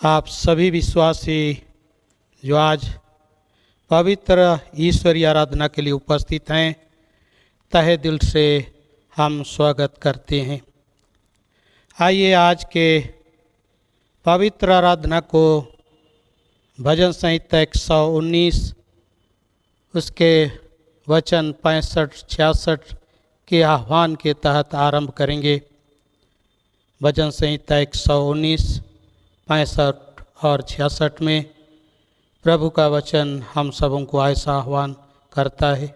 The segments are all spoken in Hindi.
आप सभी विश्वासी जो आज पवित्र ईश्वरीय आराधना के लिए उपस्थित हैं, तहे दिल से हम स्वागत करते हैं। आइए आज के पवित्र आराधना को भजन संहिता 119 उसके वचन 65-66 के आह्वान के तहत आरंभ करेंगे। भजन संहिता 119, 65 और 66 में प्रभु का वचन हम सबों को ऐसा आह्वान करता है।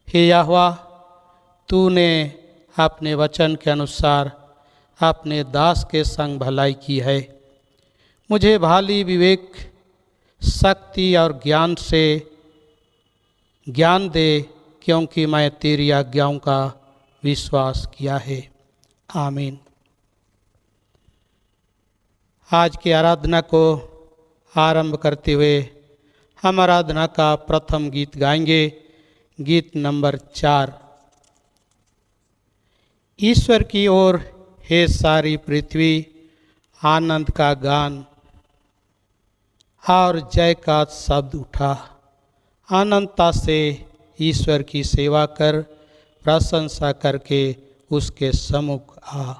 हे यहोवा, तूने अपने वचन के अनुसार अपने दास के संग भलाई की है। मुझे भाली विवेक, शक्ति और ज्ञान से ज्ञान दे, क्योंकि मैं तेरी आज्ञाओं का विश्वास किया है। आमीन। आज की आराधना को आरंभ करते हुए हम आराधना का प्रथम गीत गाएंगे, गीत नंबर 4। ईश्वर की ओर हे सारी पृथ्वी, आनंद का गान और जय का शब्द उठा। अनंतता से ईश्वर की सेवा कर, प्रशंसा करके उसके सम्मुख आ।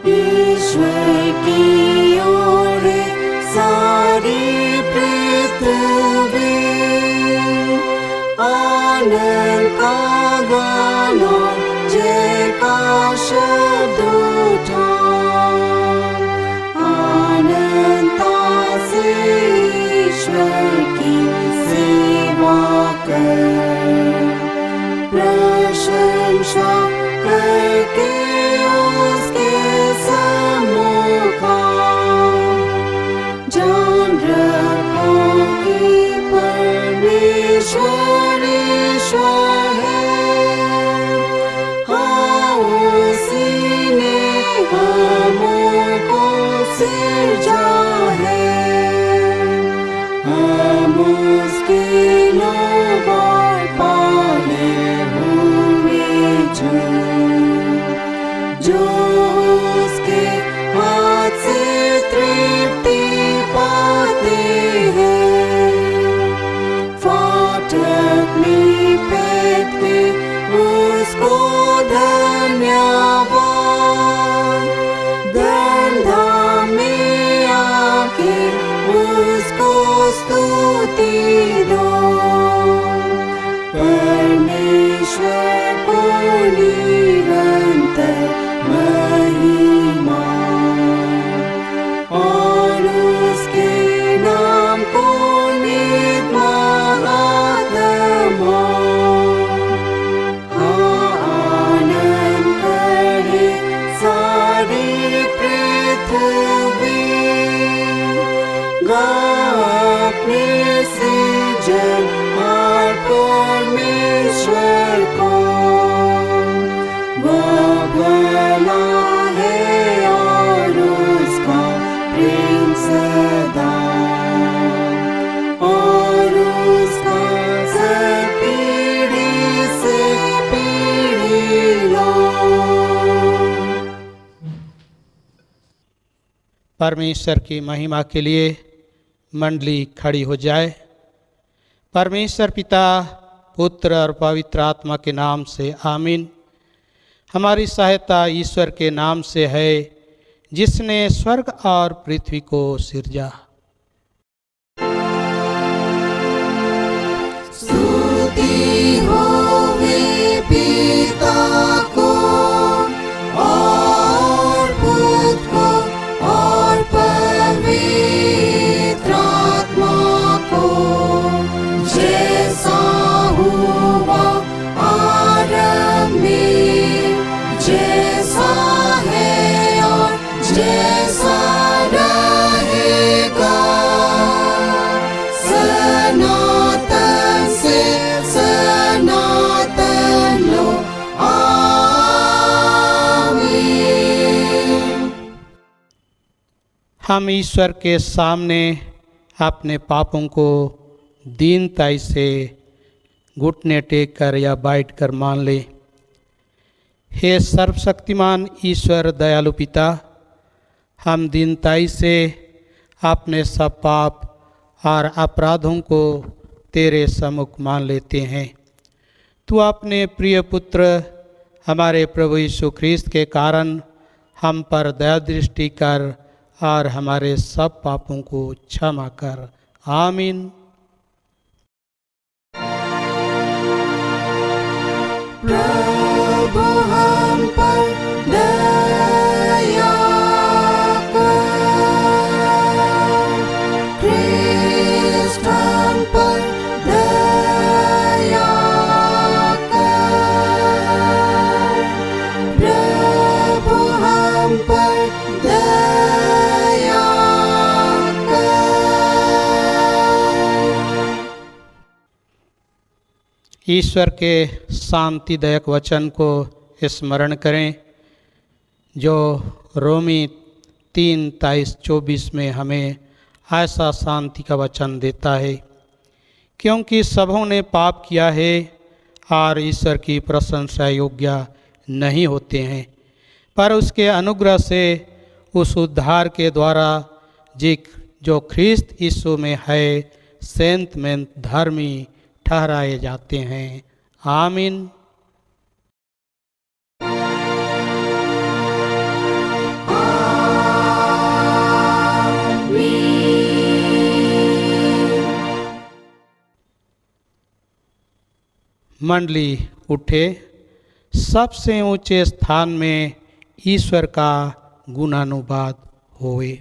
ईश्वर की ओर सारी पृथ्वी, आनंद का गाना, जय का शब्द उठा। अनंतता से ईश्वर की सेवा कर, प्रशंसा करके उसके सम्मुख आ। जान रखो कि परमेश्वर ईश्वर है, हाँ उसी ने हमको सिरजा है। हम उसके लोग और पाले हुए जो उसके हाथ से तृप्ति पाते हैं। फाटक में बैठ के उसको धन्यवाद, धर्मधाम में आके उसको स्तुति दो। परमेश्वर को निरंतर महिमा और उसके नाम को नित महात्म हो। हाँ आनंद करे सारी पृथ्वी, गा अपने सृजनहार परमेश्वर को। वह भला है और उसका प्रेम सदा, और उसका सत पीढ़ी से पीढ़ी लो। परमेश्वर की महिमा के लिए मंडली खड़ी हो जाए। परमेश्वर पिता, पुत्र और पवित्र आत्मा के नाम से आमीन। हमारी सहायता ईश्वर के नाम से है, जिसने स्वर्ग और पृथ्वी को सिरजा। स्तुति होवे पिता को और पुत्र को और पवित्र आत्मा को, जैसा हुआ आरंभ में, जैसा है और जैसा रहेगा, सनातन से हम ईश्वर के सामने अपने पापों को दीनताई से घुटने टेक कर या बैठ कर मान ले। हे सर्वशक्तिमान ईश्वर दयालु पिता, हम दीनताई से अपने सब पाप और अपराधों को तेरे सम्मुख मान लेते हैं। तू अपने प्रिय पुत्र हमारे प्रभु यीशु ख्रीस्त के कारण हम पर दया दृष्टि कर और हमारे सब पापों को क्षमा कर। आमीन। प्रभु हम पर दया कर, ख्रीस्त हम पर दया कर, प्रभु हम पर दया कर। ईश्वर के शांतिदायक वचन को स्मरण करें जो रोमी 3:23-24 में हमें ऐसा शांति का वचन देता है, क्योंकि सबों ने पाप किया है और ईश्वर की प्रशंसा योग्य नहीं होते हैं, पर उसके अनुग्रह से उस उद्धार के द्वारा जो ख्रीस्त यीशु में है सेंत में धर्मी ठहराए जाते हैं। आमीन। मंडली उठे, सबसे ऊंचे स्थान में ईश्वर का गुणानुवाद होए।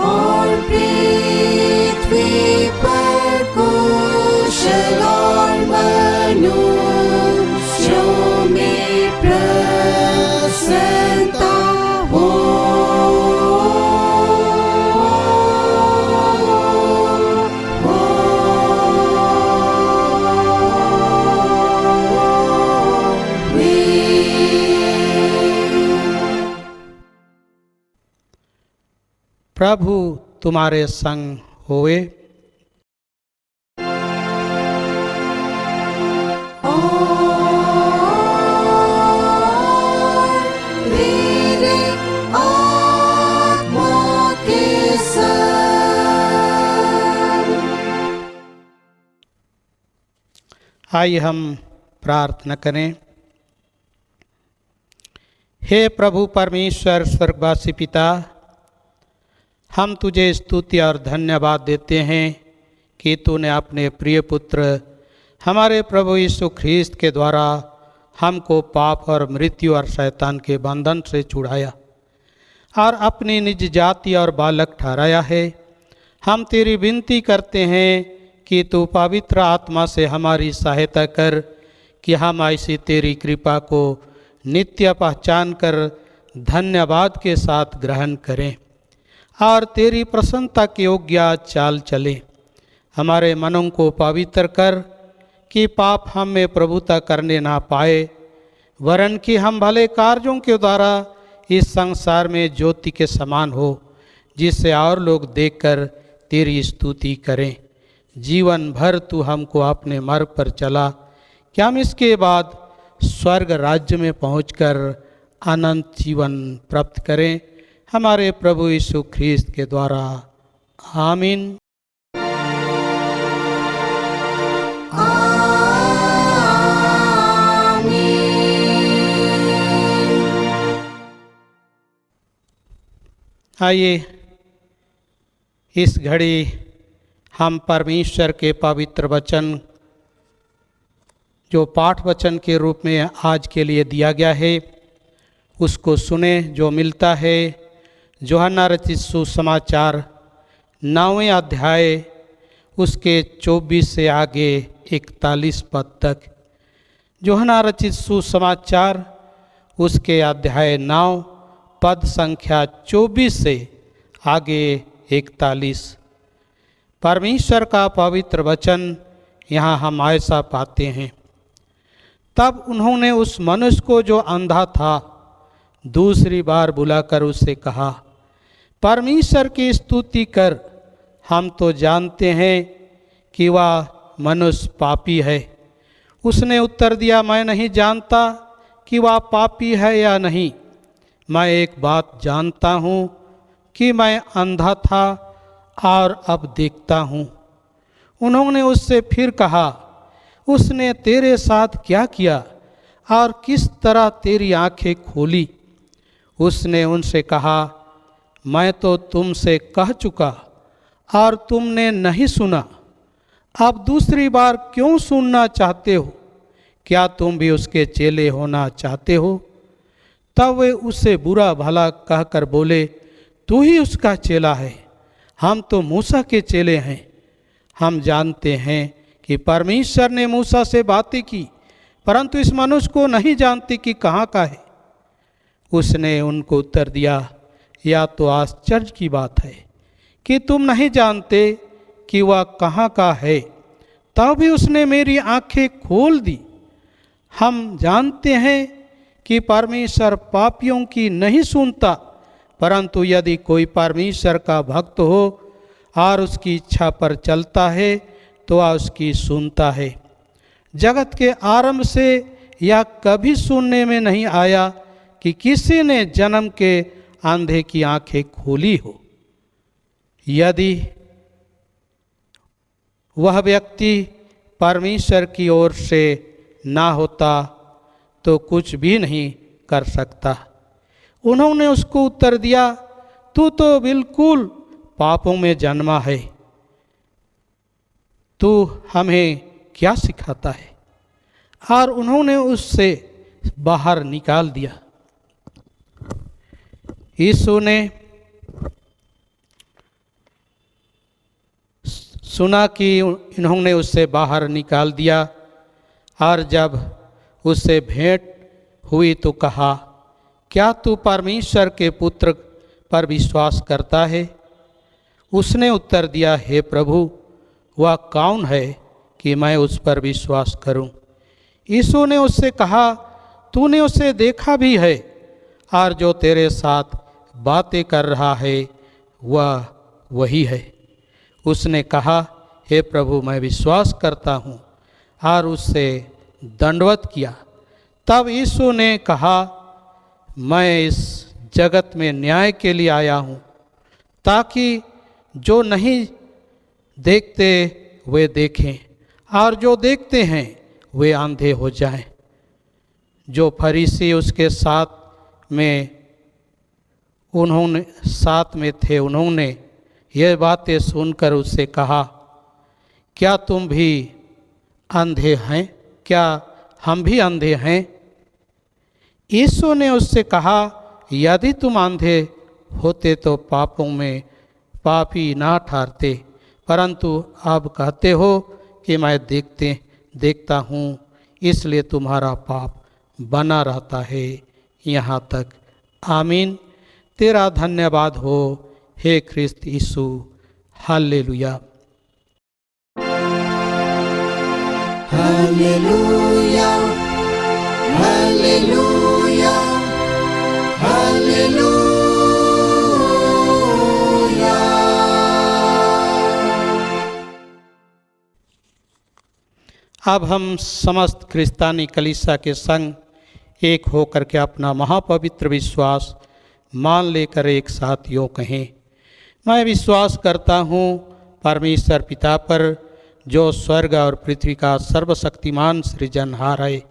और पृथ्वी पर कुशल और मनुष्यों में प्रसन्नता हो। प्रभु तुम्हारे संग होए। तेरे आत्मा के संग। आइए हम प्रार्थना करें। हे प्रभु परमेश्वर स्वर्गवासी पिता, हम तुझे स्तुति और धन्यवाद देते हैं कि तूने अपने प्रिय पुत्र हमारे प्रभु यीशु ख्रीस्त के द्वारा हमको पाप और मृत्यु और शैतान के बंधन से छुड़ाया और अपनी निज जाति और बालक ठहराया है। हम तेरी विनती करते हैं कि तू पवित्र आत्मा से हमारी सहायता कर कि हम ऐसी तेरी कृपा को नित्य पहचान कर धन्यवाद के साथ ग्रहण करें और तेरी प्रसन्नता के योग्य चाल चले। हमारे मनों को पवित्र कर कि पाप हम में प्रभुता करने ना पाए, वरन कि हम भले कार्यों के द्वारा इस संसार में ज्योति के समान हो, जिससे और लोग देखकर तेरी स्तुति करें। जीवन भर तू हमको अपने मार्ग पर चला कि हम इसके बाद स्वर्ग राज्य में पहुंचकर अनंत जीवन प्राप्त करें, हमारे प्रभु यीशु ख्रीस्त के द्वारा। आमीन। आइए इस घड़ी हम परमेश्वर के पवित्र वचन जो पाठ वचन के रूप में आज के लिए दिया गया है उसको सुने, जो मिलता है यूहन्ना रचित सुसमाचार 9वें अध्याय उसके 24 से आगे 41 पद तक। यूहन्ना रचित सुसमाचार उसके अध्याय 9 पद संख्या 24 से आगे 41। परमेश्वर का पवित्र वचन यहाँ हम ऐसा पाते हैं। तब उन्होंने उस मनुष्य को जो अंधा था दूसरी बार बुलाकर उससे कहा, परमेश्वर की स्तुति कर, हम तो जानते हैं कि वह मनुष्य पापी है। उसने उत्तर दिया, मैं नहीं जानता कि वह पापी है या नहीं। मैं एक बात जानता हूँ कि मैं अंधा था और अब देखता हूँ। उन्होंने उससे फिर कहा, उसने तेरे साथ क्या किया और किस तरह तेरी आंखें खोली? उसने उनसे कहा, मैं तो तुमसे कह चुका और तुमने नहीं सुना। अब दूसरी बार क्यों सुनना चाहते हो? क्या तुम भी उसके चेले होना चाहते हो? तब वे उससे बुरा भला कहकर बोले, तू ही उसका चेला है, हम तो मूसा के चेले हैं। हम जानते हैं कि परमेश्वर ने मूसा से बातें की, परंतु इस मनुष्य को नहीं जानते कि कहाँ का है। उसने उनको उत्तर दिया, या तो आश्चर्य की बात है कि तुम नहीं जानते कि वह कहाँ का है, तब भी उसने मेरी आंखें खोल दी। हम जानते हैं कि परमेश्वर पापियों की नहीं सुनता, परंतु यदि कोई परमेश्वर का भक्त हो और उसकी इच्छा पर चलता है तो वह उसकी सुनता है। जगत के आरंभ से यह कभी सुनने में नहीं आया कि किसी ने जन्म के अंधे की आंखें खोली हो। यदि वह व्यक्ति परमेश्वर की ओर से ना होता तो कुछ भी नहीं कर सकता। उन्होंने उसको उत्तर दिया, तू तो बिल्कुल पापों में जन्मा है, तू हमें क्या सिखाता है? और उन्होंने उससे बाहर निकाल दिया। यीशु ने सुना कि इन्होंने उससे बाहर निकाल दिया और जब उससे भेंट हुई तो कहा, क्या तू परमेश्वर के पुत्र पर विश्वास करता है? उसने उत्तर दिया, हे प्रभु, वह कौन है कि मैं उस पर विश्वास करूं? यीशु ने उससे कहा, तूने उसे देखा भी है और जो तेरे साथ बातें कर रहा है वह वही है। उसने कहा, हे प्रभु, मैं विश्वास करता हूँ, और उससे दंडवत किया। तब यीशु ने कहा, मैं इस जगत में न्याय के लिए आया हूँ, ताकि जो नहीं देखते वे देखें और जो देखते हैं वे अंधे हो जाएं। जो फरीसी उसके साथ में थे, उन्होंने यह बातें सुनकर उससे कहा, क्या तुम भी अंधे हैं? क्या हम भी अंधे हैं? यीशु ने उससे कहा, यदि तुम अंधे होते तो पापों में पापी ना ठहरते, परंतु अब कहते हो कि मैं देखता हूँ, इसलिए तुम्हारा पाप बना रहता है यहाँ तक। आमीन। तेरा धन्यवाद हो हे ख्रिस्त यीशु। हालेलुया। Hallelujah, hallelujah, hallelujah. अब हम समस्त क्रिस्तानी कलीसिया के संग एक होकर के अपना महापवित्र विश्वास मान लेकर एक साथ यूँ कहें, मैं विश्वास करता हूँ परमेश्वर पिता पर, जो स्वर्ग और पृथ्वी का सर्वशक्तिमान सृजनहार है,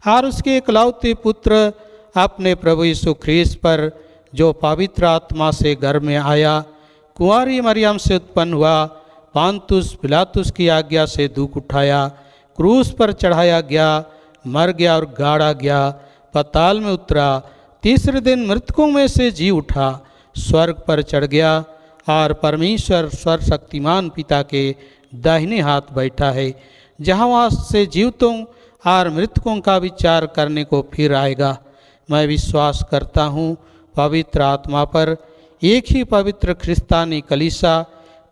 और उसके इकलौते पुत्र अपने प्रभु यीशु ख्रीस्त पर, जो पवित्र आत्मा से गर्भ में आया, कुंवारी मरियम से उत्पन्न हुआ, पांतुस पिलातुस की आज्ञा से दुख उठाया, क्रूस पर चढ़ाया गया, मर गया और गाड़ा गया, पाताल में उतरा, तीसरे दिन मृतकों में से जी उठा, स्वर्ग पर चढ़ गया और परमेश्वर सर्वशक्तिमान पिता के दाहिने हाथ बैठा है, जहाँ वहाँ से जीवितों और मृतकों का विचार करने को फिर आएगा। मैं विश्वास करता हूँ पवित्र आत्मा पर, एक ही पवित्र ख्रिस्तानी कलीसिया,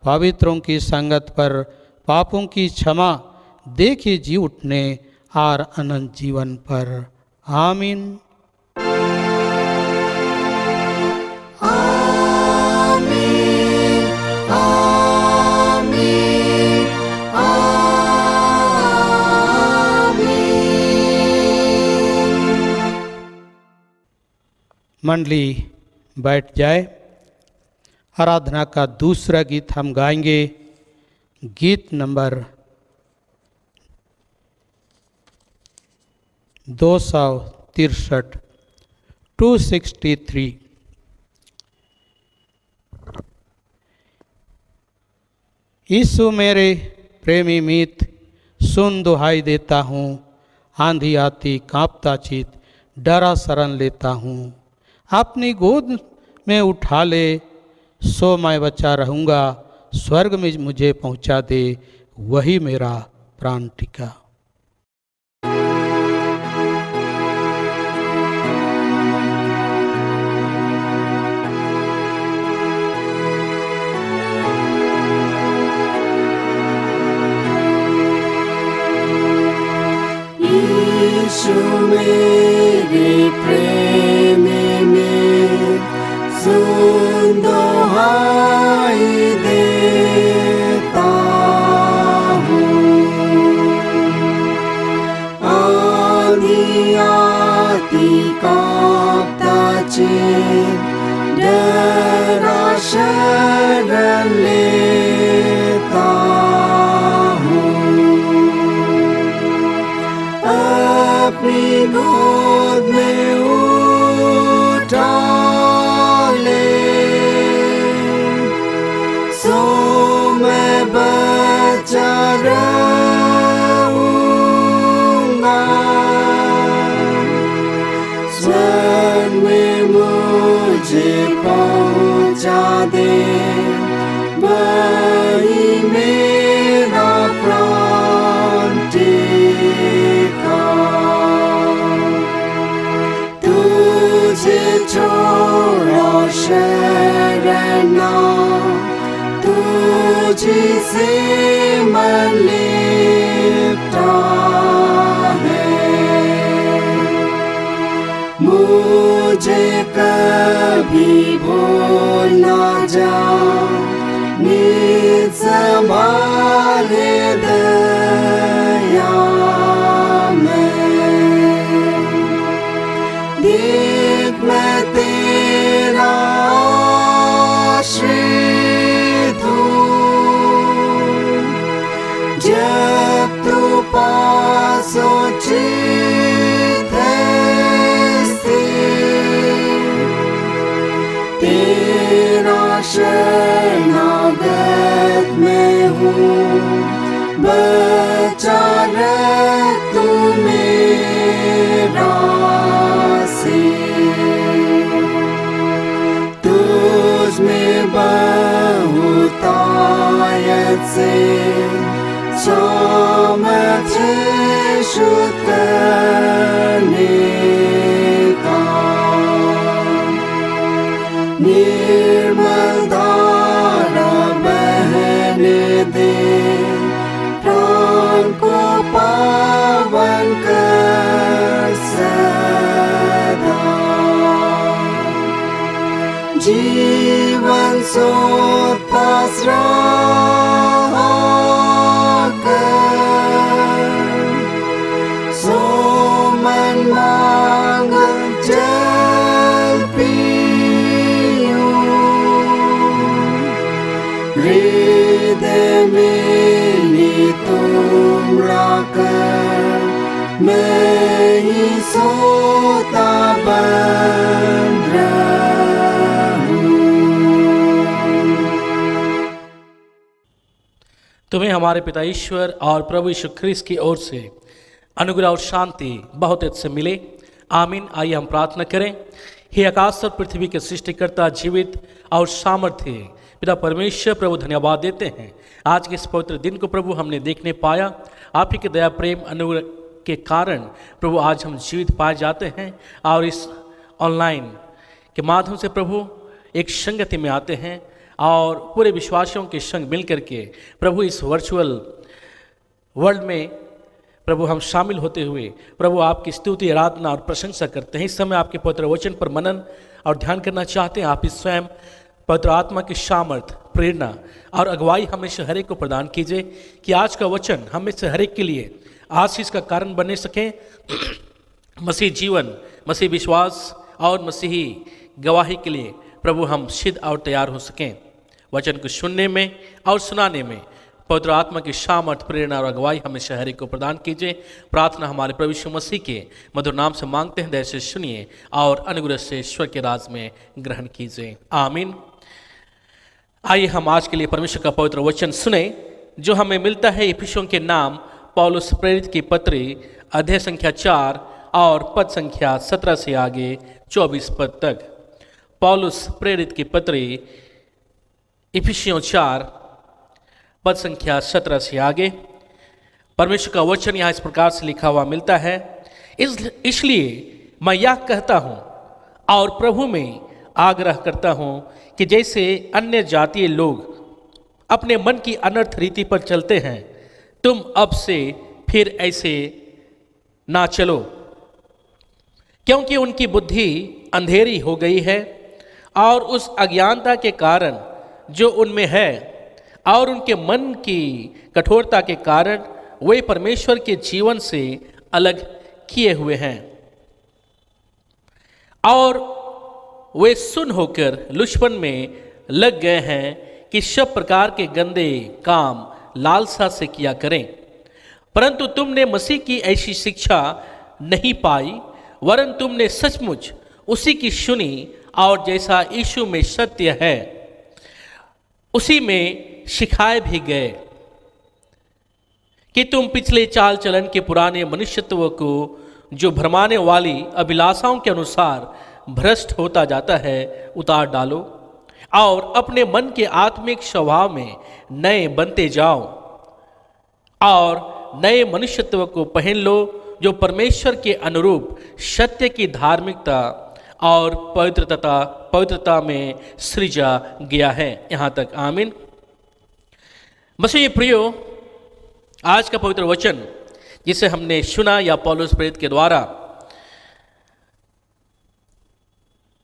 पवित्रों की संगत पर, पापों की क्षमा, देखे जी उठने और अनंत जीवन पर। आमीन। मंडली बैठ जाए। आराधना का दूसरा गीत हम गाएंगे, गीत नंबर 263, 263। यीशु मेरे प्रेमी मीत, सुन दुहाई देता हूँ, आंधी आती कांपता चित, डरा शरण लेता हूँ। अपनी गोद में उठा ले, सो मैं बचा रहूँगा, स्वर्ग में मुझे पहुँचा दे, वही मेरा प्राण टिका। यीशु मेरे प्रेम में सुन दुहाई देता हूँ। आंधी आती कांपता चित, डरा शरण लेता अपनी गोद में उठा ले, सो मैं बचा रहूँगा, स्वर्ग में मुझे पहुँचा दे, वही मेरा प्राण टिका। तुझे छोड़ा शरणा, तुझी से मन लिपटा है, मुझे कभी भूल ना जा, नित संभाले दया देख मैं तेरा आश्रित हूँ, जब तू पास उचित है स्थिर, तेरा शरणागत मैं हूँ, बचा रख तू मेरा तुझ में बहुतायत से सामर्थ्य शुद्ध करने का, निर्मल धारा बहने दे, प्राण को पावन कर सदा, जीवन सोत पास रहा कर, सो मन मांग जल पीऊं, हृदय में तुम राकर, मैं ही सोता बन तुम्हें हमारे पिता ईश्वर और प्रभु यीशु ख्रीस्त की ओर से अनुग्रह और शांति बहुत अच्छे मिले। आमीन। आइए हम प्रार्थना करें। हे आकाश और पृथ्वी के सृष्टिकर्ता, जीवित और सामर्थ्य पिता परमेश्वर, प्रभु धन्यवाद देते हैं आज के इस पवित्र दिन को प्रभु हमने देखने पाया। आप ही के दया प्रेम अनुग्रह के कारण प्रभु आज हम जीवित पाए जाते हैं और इस ऑनलाइन के माध्यम से प्रभु एक संगति में आते हैं और पूरे विश्वासियों के संग मिल करके प्रभु इस वर्चुअल वर्ल्ड में प्रभु हम शामिल होते हुए प्रभु आपकी स्तुति, आराधना और प्रशंसा करते हैं। इस समय आपके पवित्र वचन पर मनन और ध्यान करना चाहते हैं। आप इस स्वयं पवित्र आत्मा की सामर्थ, प्रेरणा और अगुवाई हमें से हर एक को प्रदान कीजिए कि आज का वचन हमें से हर एक के लिए आशीष का कारण बने सके। मसीह जीवन, मसीह विश्वास और मसीही गवाही के लिए प्रभु हम सिद्ध और तैयार हो सकें। वचन को सुनने में और सुनाने में पवित्र आत्मा की सामर्थ, प्रेरणा और अगुवाई हमेशा हर एक को प्रदान कीजिए। प्रार्थना हमारे प्रभु यीशु मसीह के मधुर नाम से मांगते हैं, दया से सुनिए और अनुग्रह से ईश्वर के राज में ग्रहण कीजिए। आमीन। आइए हम आज के लिए परमेश्वर का पवित्र वचन सुने जो हमें मिलता है इफिसियों के नाम पौलुस प्रेरित की पत्री अध्याय संख्या 4 और पद संख्या 17 से आगे 24 पद तक। पौलुस प्रेरित की पत्री इफिसियों 4 पद संख्या 17 से आगे परमेश्वर का वचन यहाँ इस प्रकार से लिखा हुआ मिलता है। इसलिए मैं यह कहता हूँ और प्रभु में आग्रह करता हूँ कि जैसे अन्य जातीय लोग अपने मन की अनर्थ रीति पर चलते हैं, तुम अब से फिर ऐसे ना चलो, क्योंकि उनकी बुद्धि अंधेरी हो गई है और उस अज्ञानता के कारण जो उनमें है और उनके मन की कठोरता के कारण वे परमेश्वर के जीवन से अलग किए हुए हैं और वे सुन होकर लुचपन में लग गए हैं कि सब प्रकार के गंदे काम लालसा से किया करें। परंतु तुमने मसीह की ऐसी शिक्षा नहीं पाई, वरन तुमने सचमुच उसी की सुनी और जैसा यीशु में सत्य है उसी में सिखाए भी गए कि तुम पिछले चाल चलन के पुराने मनुष्यत्व को जो भरमाने वाली अभिलाषाओं के अनुसार भ्रष्ट होता जाता है उतार डालो और अपने मन के आत्मिक स्वभाव में नए बनते जाओ और नए मनुष्यत्व को पहन लो जो परमेश्वर के अनुरूप सत्य की धार्मिकता और पवित्रता में सृजा गया है। यहाँ तक। आमीन। मसीह प्रियो, आज का पवित्र वचन जिसे हमने सुना या पौलुस प्रेरित के द्वारा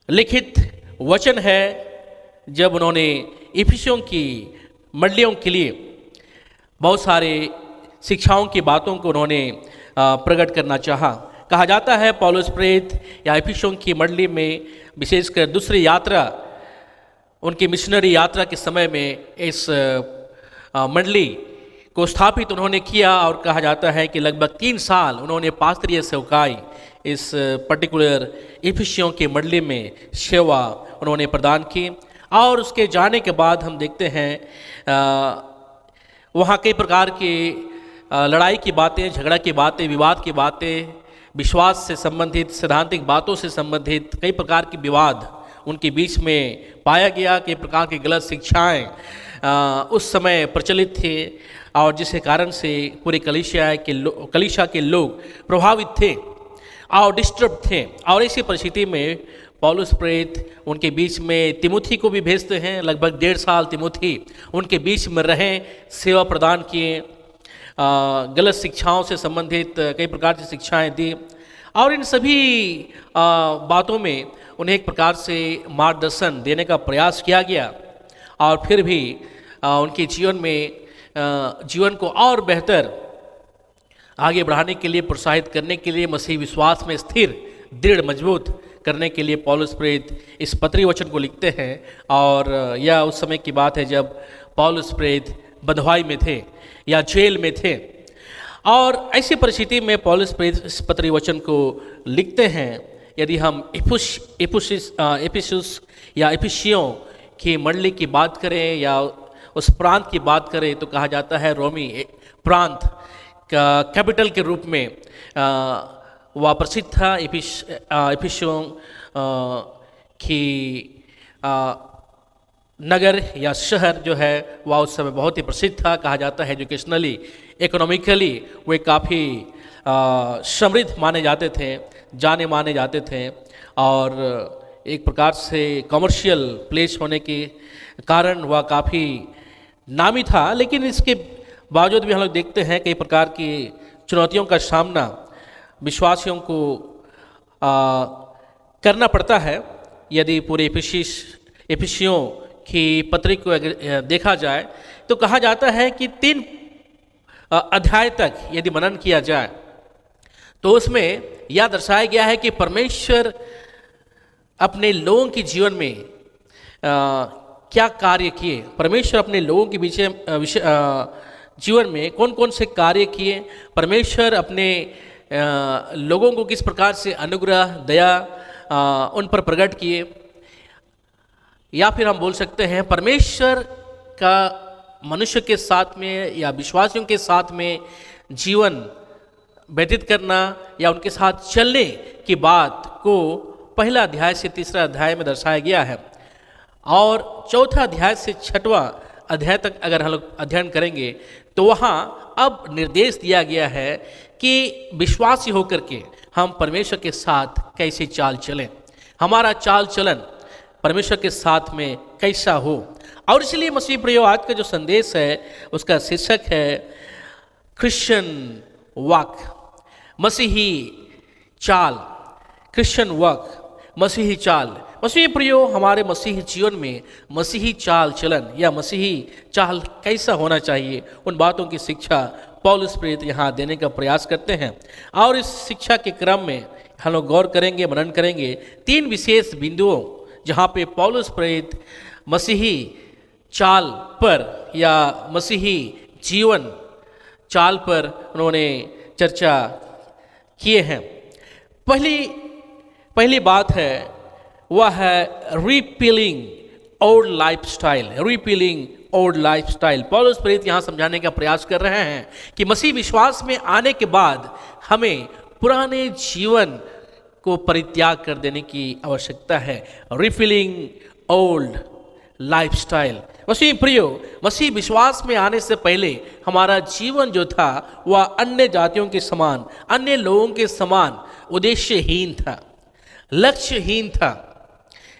लिखित वचन है, जब उन्होंने इफिसियों की मंडलियों के लिए बहुत सारे शिक्षाओं की बातों को उन्होंने प्रकट करना चाहा। कहा जाता है पौलुस प्रेरित या इफिसियों की मंडली में विशेषकर दूसरी यात्रा, उनकी मिशनरी यात्रा के समय में इस मंडली को स्थापित उन्होंने किया और कहा जाता है कि लगभग 3 साल उन्होंने पास्तरीय सेवकाई इस पर्टिकुलर इफिसियों की मंडली में सेवा उन्होंने प्रदान की। और उसके जाने के बाद हम देखते हैं वहाँ कई प्रकार की लड़ाई की बातें, झगड़ा की बातें, विवाद की बातें, विश्वास से संबंधित, सैद्धांतिक बातों से संबंधित कई प्रकार के विवाद उनके बीच में पाया गया। कई प्रकार की गलत शिक्षाएं उस समय प्रचलित थे और जिसके कारण से पूरे कलीसिया के लोग प्रभावित थे और डिस्टर्ब थे। और ऐसी परिस्थिति में पौलुस प्रेरित उनके बीच में तिमुथी को भी भेजते हैं। लगभग 1.5 साल तिमुथी उनके बीच में रहे, सेवा प्रदान किए, गलत शिक्षाओं से संबंधित कई प्रकार की शिक्षाएं दी और इन सभी बातों में उन्हें एक प्रकार से मार्गदर्शन देने का प्रयास किया गया और फिर भी उनके जीवन को और बेहतर आगे बढ़ाने के लिए, प्रोत्साहित करने के लिए, मसीह विश्वास में स्थिर, दृढ़, मजबूत करने के लिए पौलुस प्रेरित इस पत्री वचन को लिखते हैं। और यह उस समय की बात है जब पौलुस प्रेरित बंधुआई में थे या जेल में थे। और ऐसी परिस्थिति में पौलुस प्रेरित इस पत्री वचन को लिखते हैं। यदि हम इफिसुस या इफिसियों की मंडली की बात करें या उस प्रांत की बात करें तो कहा जाता है रोमी प्रांत का कैपिटल के रूप में वह प्रसिद्ध था। इफिसियों की नगर या शहर जो है वह उस समय बहुत ही प्रसिद्ध था। कहा जाता है एजुकेशनली, इकोनॉमिकली वे काफ़ी समृद्ध माने जाते थे, जाने माने जाते थे और एक प्रकार से कमर्शियल प्लेस होने के कारण वह काफ़ी नामी था। लेकिन इसके बावजूद भी हम लोग देखते हैं कई प्रकार की चुनौतियों का सामना विश्वासियों को करना पड़ता है। यदि पूरे इफिसियों की पत्री को देखा जाए तो कहा जाता है कि 3 अध्याय तक यदि मनन किया जाए तो उसमें यह दर्शाया गया है कि परमेश्वर अपने लोगों के जीवन में क्या कार्य किए, परमेश्वर अपने लोगों के जीवन में कौन कौन से कार्य किए, परमेश्वर अपने लोगों को किस प्रकार से अनुग्रह दया उन पर प्रकट किए, या फिर हम बोल सकते हैं परमेश्वर का मनुष्य के साथ में या विश्वासियों के साथ में जीवन व्यतीत करना या उनके साथ चलने की बात को पहला अध्याय से तीसरा अध्याय में दर्शाया गया है। और चौथा अध्याय से छठवां अध्याय तक अगर हम लोग अध्ययन करेंगे तो वहाँ अब निर्देश दिया गया है कि विश्वासी होकर के हम परमेश्वर के साथ कैसे चाल चलें, हमारा चाल चलन परमेश्वर के साथ में कैसा हो। और इसलिए मसीह प्रियो आज का जो संदेश है उसका शीर्षक है क्रिश्चियन वॉक, मसीही चाल, क्रिश्चियन वॉक, मसीही चाल। मसीही प्रियो हमारे मसीही जीवन में मसीही चाल चलन या मसीही चाल कैसा होना चाहिए, उन बातों की शिक्षा पौलुस प्रेरित यहाँ देने का प्रयास करते हैं। और इस शिक्षा के क्रम में हम लोग गौर करेंगे, मनन करेंगे तीन विशेष बिंदुओं जहाँ पे पौलुस प्रेरित मसीही चाल पर या मसीही जीवन चाल पर उन्होंने चर्चा किए हैं। पहली बात है वह है repealing old lifestyle, repealing old lifestyle. पौलुस प्रेरित यहाँ समझाने का प्रयास कर रहे हैं कि मसीह विश्वास में आने के बाद हमें पुराने जीवन को परित्याग कर देने की आवश्यकता है। Refilling old lifestyle. मसीह प्रियो, मसीह विश्वास में आने से पहले हमारा जीवन जो था वह अन्य जातियों के समान, अन्य लोगों के समान उद्देश्यहीन था, लक्ष्यहीन था।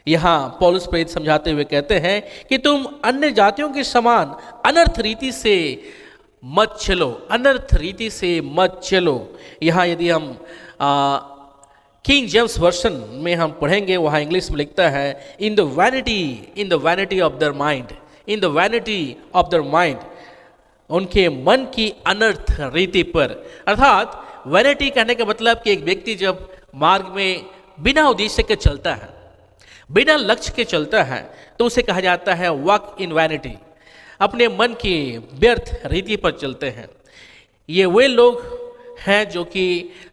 यहाँ पौलुस प्रेरित समझाते हुए कहते हैं कि तुम अन्य जातियों के समान अनर्थ रीति से मत चलो, अनर्थ रीति से मत चलो। यहाँ यदि हम किंग जेम्स वर्सन में हम पढ़ेंगे, वहाँ इंग्लिश में लिखता है in the vanity of their mind, in the vanity of their mind, उनके मन की अनर्थ रीति पर। अर्थात वैनिटी कहने का मतलब कि एक व्यक्ति जब मार्ग में बिना उद्देश्य के चलता है, बिना लक्ष्य के चलता है, तो उसे कहा जाता है वॉक इन वैनिटी, अपने मन की व्यर्थ रीति पर चलते हैं। ये वे लोग हैं जो कि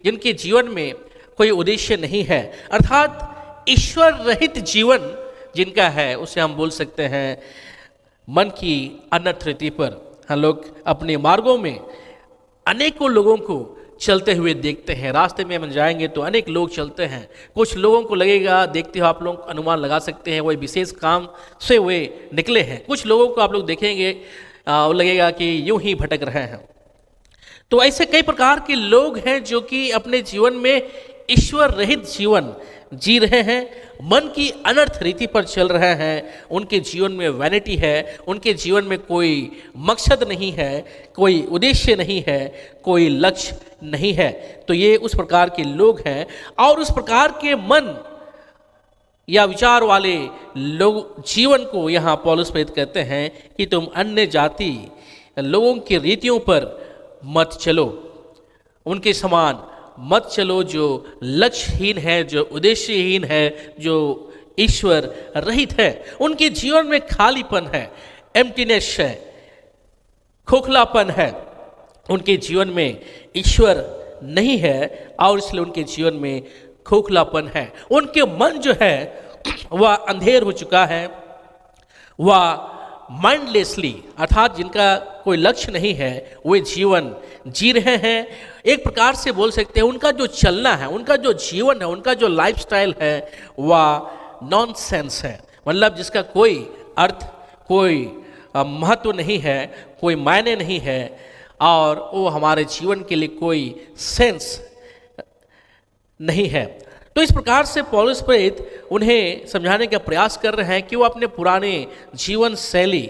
जिनके जीवन में कोई उद्देश्य नहीं है, अर्थात ईश्वर रहित जीवन जिनका है उसे हम बोल सकते हैं मन की अनर्थ रीति पर। हम लोग अपने मार्गों में अनेकों लोगों को चलते हुए देखते हैं। रास्ते में हम जाएंगे तो अनेक लोग चलते हैं। कुछ लोगों को लगेगा, देखते हो आप लोग अनुमान लगा सकते हैं, वही विशेष काम से वे निकले हैं। कुछ लोगों को आप लोग देखेंगे लगेगा कि यूं ही भटक रहे हैं। तो ऐसे कई प्रकार के लोग हैं जो कि अपने जीवन में ईश्वर रहित जीवन जी रहे हैं, मन की अनर्थ रीति पर चल रहे हैं। उनके जीवन में वैनिटी है, उनके जीवन में कोई मकसद नहीं है, कोई उद्देश्य नहीं है, कोई लक्ष्य नहीं है। तो ये उस प्रकार के लोग हैं। और उस प्रकार के मन या विचार वाले लोग जीवन को यहाँ पौलुस प्रेरित कहते हैं कि तुम अन्य जाति लोगों की रीतियों पर मत चलो, उनके समान मत चलो जो लक्ष्यहीन है, जो उद्देश्यहीन है, जो ईश्वर रहित है। उनके जीवन में खालीपन है, एम्प्टीनेस है, खोखलापन है। उनके जीवन में ईश्वर नहीं है और इसलिए उनके जीवन में खोखलापन है। उनके मन जो है वह अंधेर हो चुका है, वह माइंडलेसली अर्थात जिनका कोई लक्ष्य नहीं है वे जीवन जी रहे हैं। एक प्रकार से बोल सकते हैं उनका जो चलना है, उनका जो जीवन है, उनका जो लाइफस्टाइल है वह नॉनसेंस है, मतलब जिसका कोई अर्थ, कोई महत्व नहीं है, कोई मायने नहीं है और वो हमारे जीवन के लिए कोई सेंस नहीं है। तो इस प्रकार से पौलुस प्रेरित उन्हें समझाने का प्रयास कर रहे हैं कि वो अपने पुराने जीवन शैली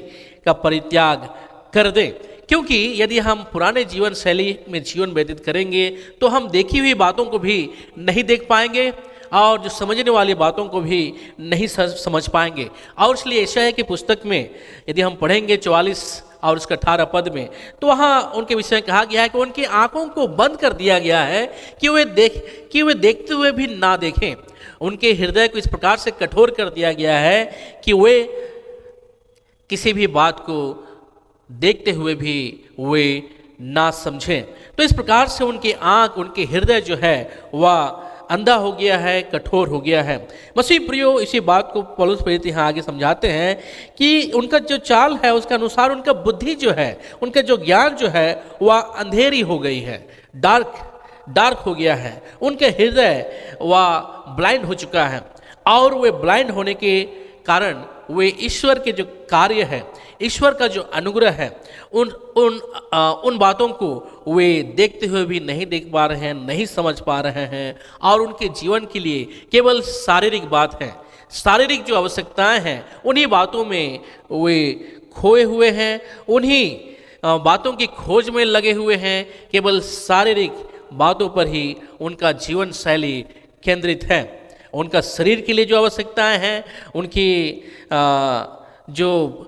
का परित्याग कर दें, क्योंकि यदि हम पुराने जीवन शैली में जीवन व्यतीत करेंगे तो हम देखी हुई बातों को भी नहीं देख पाएंगे और जो समझने वाली बातों को भी नहीं समझ पाएंगे। और इसलिए यशायाह की पुस्तक में यदि हम पढ़ेंगे 44 और उसका 18 पद में, तो वहाँ उनके विषय में कहा गया है कि उनकी आंखों को बंद कर दिया गया है कि वे देखते हुए भी ना देखें, उनके हृदय को इस प्रकार से कठोर कर दिया गया है कि वे किसी भी बात को देखते हुए भी वे ना समझें। तो इस प्रकार से उनकी आंख, उनके हृदय जो है वह अंधा हो गया है, कठोर हो गया है। मसीह प्रियो, इसी बात को पौलुस प्रेरित यहाँ आगे समझाते हैं कि उनका जो चाल है उसके अनुसार उनका बुद्धि जो है, उनका जो ज्ञान जो है वह अंधेरी हो गई है, डार्क हो गया है। उनके हृदय वह ब्लाइंड हो चुका है और वे ब्लाइंड होने के कारण वे ईश्वर के जो कार्य है, ईश्वर का जो अनुग्रह है, उन बातों को वे देखते हुए भी नहीं देख पा रहे हैं, नहीं समझ पा रहे हैं और उनके जीवन के लिए केवल शारीरिक बात है, शारीरिक जो आवश्यकताएं हैं उन्हीं बातों में वे खोए हुए हैं, उन्हीं बातों की खोज में लगे हुए हैं। केवल शारीरिक बातों पर ही उनका जीवन शैली केंद्रित है। उनका शरीर के लिए जो आवश्यकताएं हैं, उनकी जो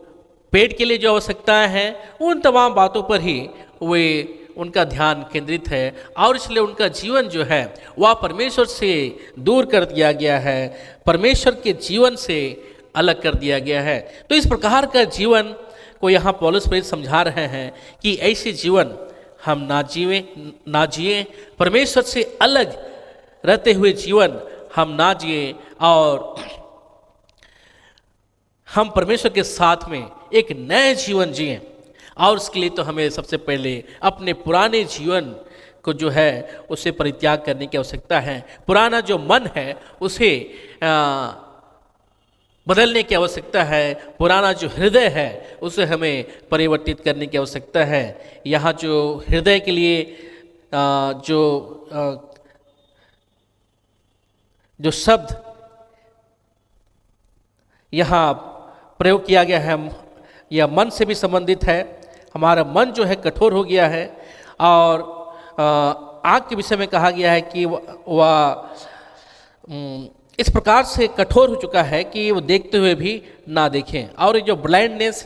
पेट के लिए जो आवश्यकताएं हैं, उन तमाम बातों पर ही वे उनका ध्यान केंद्रित है और इसलिए उनका जीवन जो है वह परमेश्वर से दूर कर दिया गया है, परमेश्वर के जीवन से अलग कर दिया गया है। तो इस प्रकार का जीवन को यहाँ पौलुस प्रेरित समझा रहे हैं कि ऐसे जीवन हम ना जिए, परमेश्वर से अलग रहते हुए जीवन हम ना जिए और हम परमेश्वर के साथ में एक नए जीवन जिए। और उसके लिए तो हमें सबसे पहले अपने पुराने जीवन को जो है उसे परित्याग करने की आवश्यकता है। पुराना जो मन है उसे बदलने की आवश्यकता है, पुराना जो हृदय है उसे हमें परिवर्तित करने की आवश्यकता है। यहाँ जो हृदय के लिए जो शब्द यहाँ प्रयोग किया गया है यह मन से भी संबंधित है। हमारा मन जो है कठोर हो गया है और आँख के विषय में कहा गया है कि वह इस प्रकार से कठोर हो चुका है कि वो देखते हुए भी ना देखें। और ये जो ब्लाइंडनेस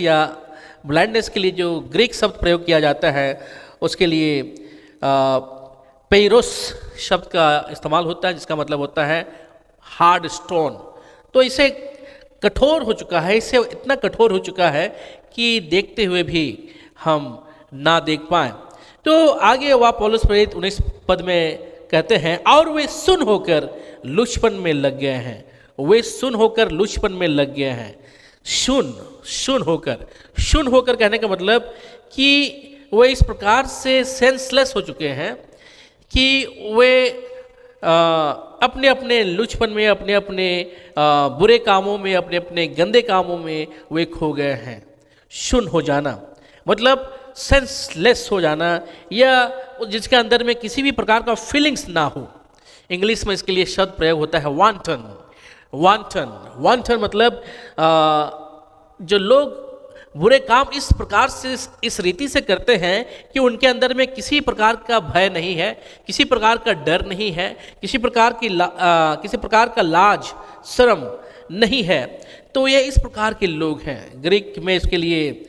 के लिए जो ग्रीक शब्द प्रयोग किया जाता है उसके लिए पेरोस शब्द का इस्तेमाल होता है, जिसका मतलब होता है हार्ड स्टोन। तो इसे कठोर हो चुका है, इससे इतना कठोर हो चुका है कि देखते हुए भी हम ना देख पाएं। तो आगे वह पौलुस प्रेरित 19 पद में कहते हैं, और वे सुन होकर लुचपन में लग गए हैं। वे सुन होकर लुचपन में लग गए हैं। सुन होकर कहने का मतलब कि वे इस प्रकार से सेंसलेस हो चुके हैं कि वे अपने अपने लुचपन में, अपने अपने बुरे कामों में, अपने अपने गंदे कामों में वे खो गए हैं। शून्य हो जाना मतलब सेंसलेस हो जाना, या जिसके अंदर में किसी भी प्रकार का फीलिंग्स ना हो। इंग्लिश में इसके लिए शब्द प्रयोग होता है वांटन मतलब जो लोग बुरे काम इस प्रकार से, इस रीति से करते हैं कि उनके अंदर में किसी प्रकार का भय नहीं है, किसी प्रकार का डर नहीं है, किसी प्रकार का लाज शर्म नहीं है। तो ये इस प्रकार के लोग हैं। ग्रीक में इसके लिए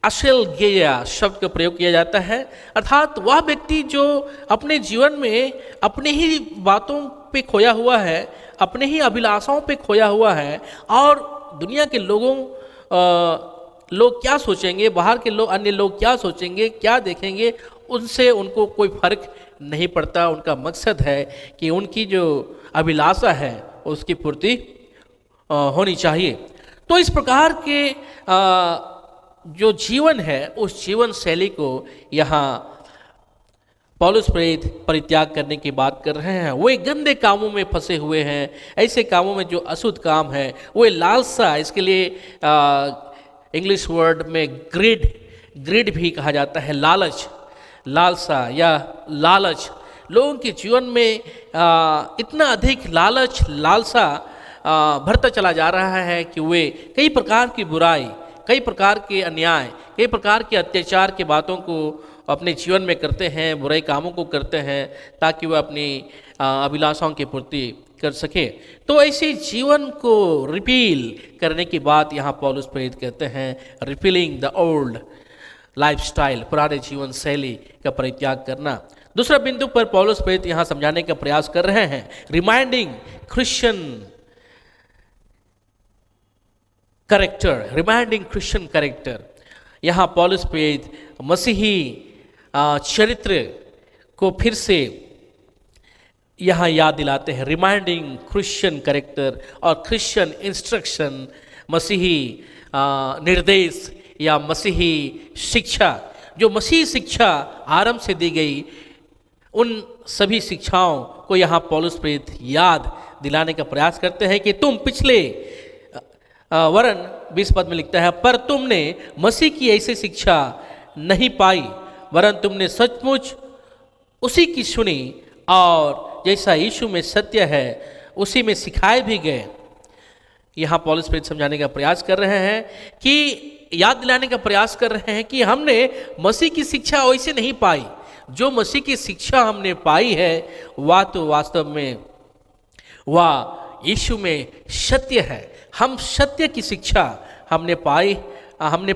अशेलगेया शब्द का प्रयोग किया जाता है, अर्थात वह व्यक्ति जो अपने जीवन में अपने ही बातों पे खोया हुआ है, अपने ही अभिलाषाओं पे खोया हुआ है और दुनिया के लोग क्या सोचेंगे, बाहर के लोग, अन्य लोग क्या सोचेंगे, क्या देखेंगे, उनसे उनको कोई फर्क नहीं पड़ता। उनका मकसद है कि उनकी जो अभिलाषा है उसकी पूर्ति होनी चाहिए। तो इस प्रकार के जो जीवन है उस जीवन शैली को यहाँ पौलुस प्रेरित परित्याग करने की बात कर रहे हैं। वे गंदे कामों में फंसे हुए हैं, ऐसे कामों में जो अशुद्ध काम है, वे लालसा, इसके लिए इंग्लिश वर्ड में ग्रिड भी कहा जाता है, लालसा या लालच। लोगों के जीवन में इतना अधिक लालसा भरता चला जा रहा है कि वे कई प्रकार की बुराई, कई प्रकार के अन्याय, कई प्रकार के अत्याचार की बातों को अपने जीवन में करते हैं, बुरे कामों को करते हैं ताकि वह अपनी अभिलाषाओं की पूर्ति कर सके। तो ऐसे जीवन को रिपील करने की बात यहाँ पौलुस प्रेरित कहते हैं, रिपीलिंग द ओल्ड, लाइफस्टाइल, पुराने जीवन शैली का परित्याग करना। दूसरा बिंदु पर पौलुस प्रेरित यहाँ समझाने का प्रयास कर रहे हैं, रिमाइंडिंग क्रिश्चियन कैरेक्टर। यहाँ पौलुस प्रेरित मसीही चरित्र को फिर से यहाँ याद दिलाते हैं, रिमाइंडिंग क्रिश्चियन कैरेक्टर और क्रिश्चियन इंस्ट्रक्शन, मसीही निर्देश या मसीही शिक्षा, जो मसीही शिक्षा आरंभ से दी गई, उन सभी शिक्षाओं को यहाँ पौलुस प्रेरित याद दिलाने का प्रयास करते हैं कि तुम पिछले वरन 20 पद में लिखता है, पर तुमने मसीह की ऐसी शिक्षा नहीं पाई, वरन तुमने सचमुच उसी की सुनी और जैसा यीशु में सत्य है उसी में सिखाए भी गए। यहाँ पौलुस प्रेरित समझाने का प्रयास कर रहे हैं कि याद दिलाने का प्रयास कर रहे हैं कि हमने मसीह की शिक्षा वैसे नहीं पाई। जो मसीह की शिक्षा हमने पाई है वह तो वास्तव में वह यीशु में सत्य है। हम सत्य की शिक्षा हमने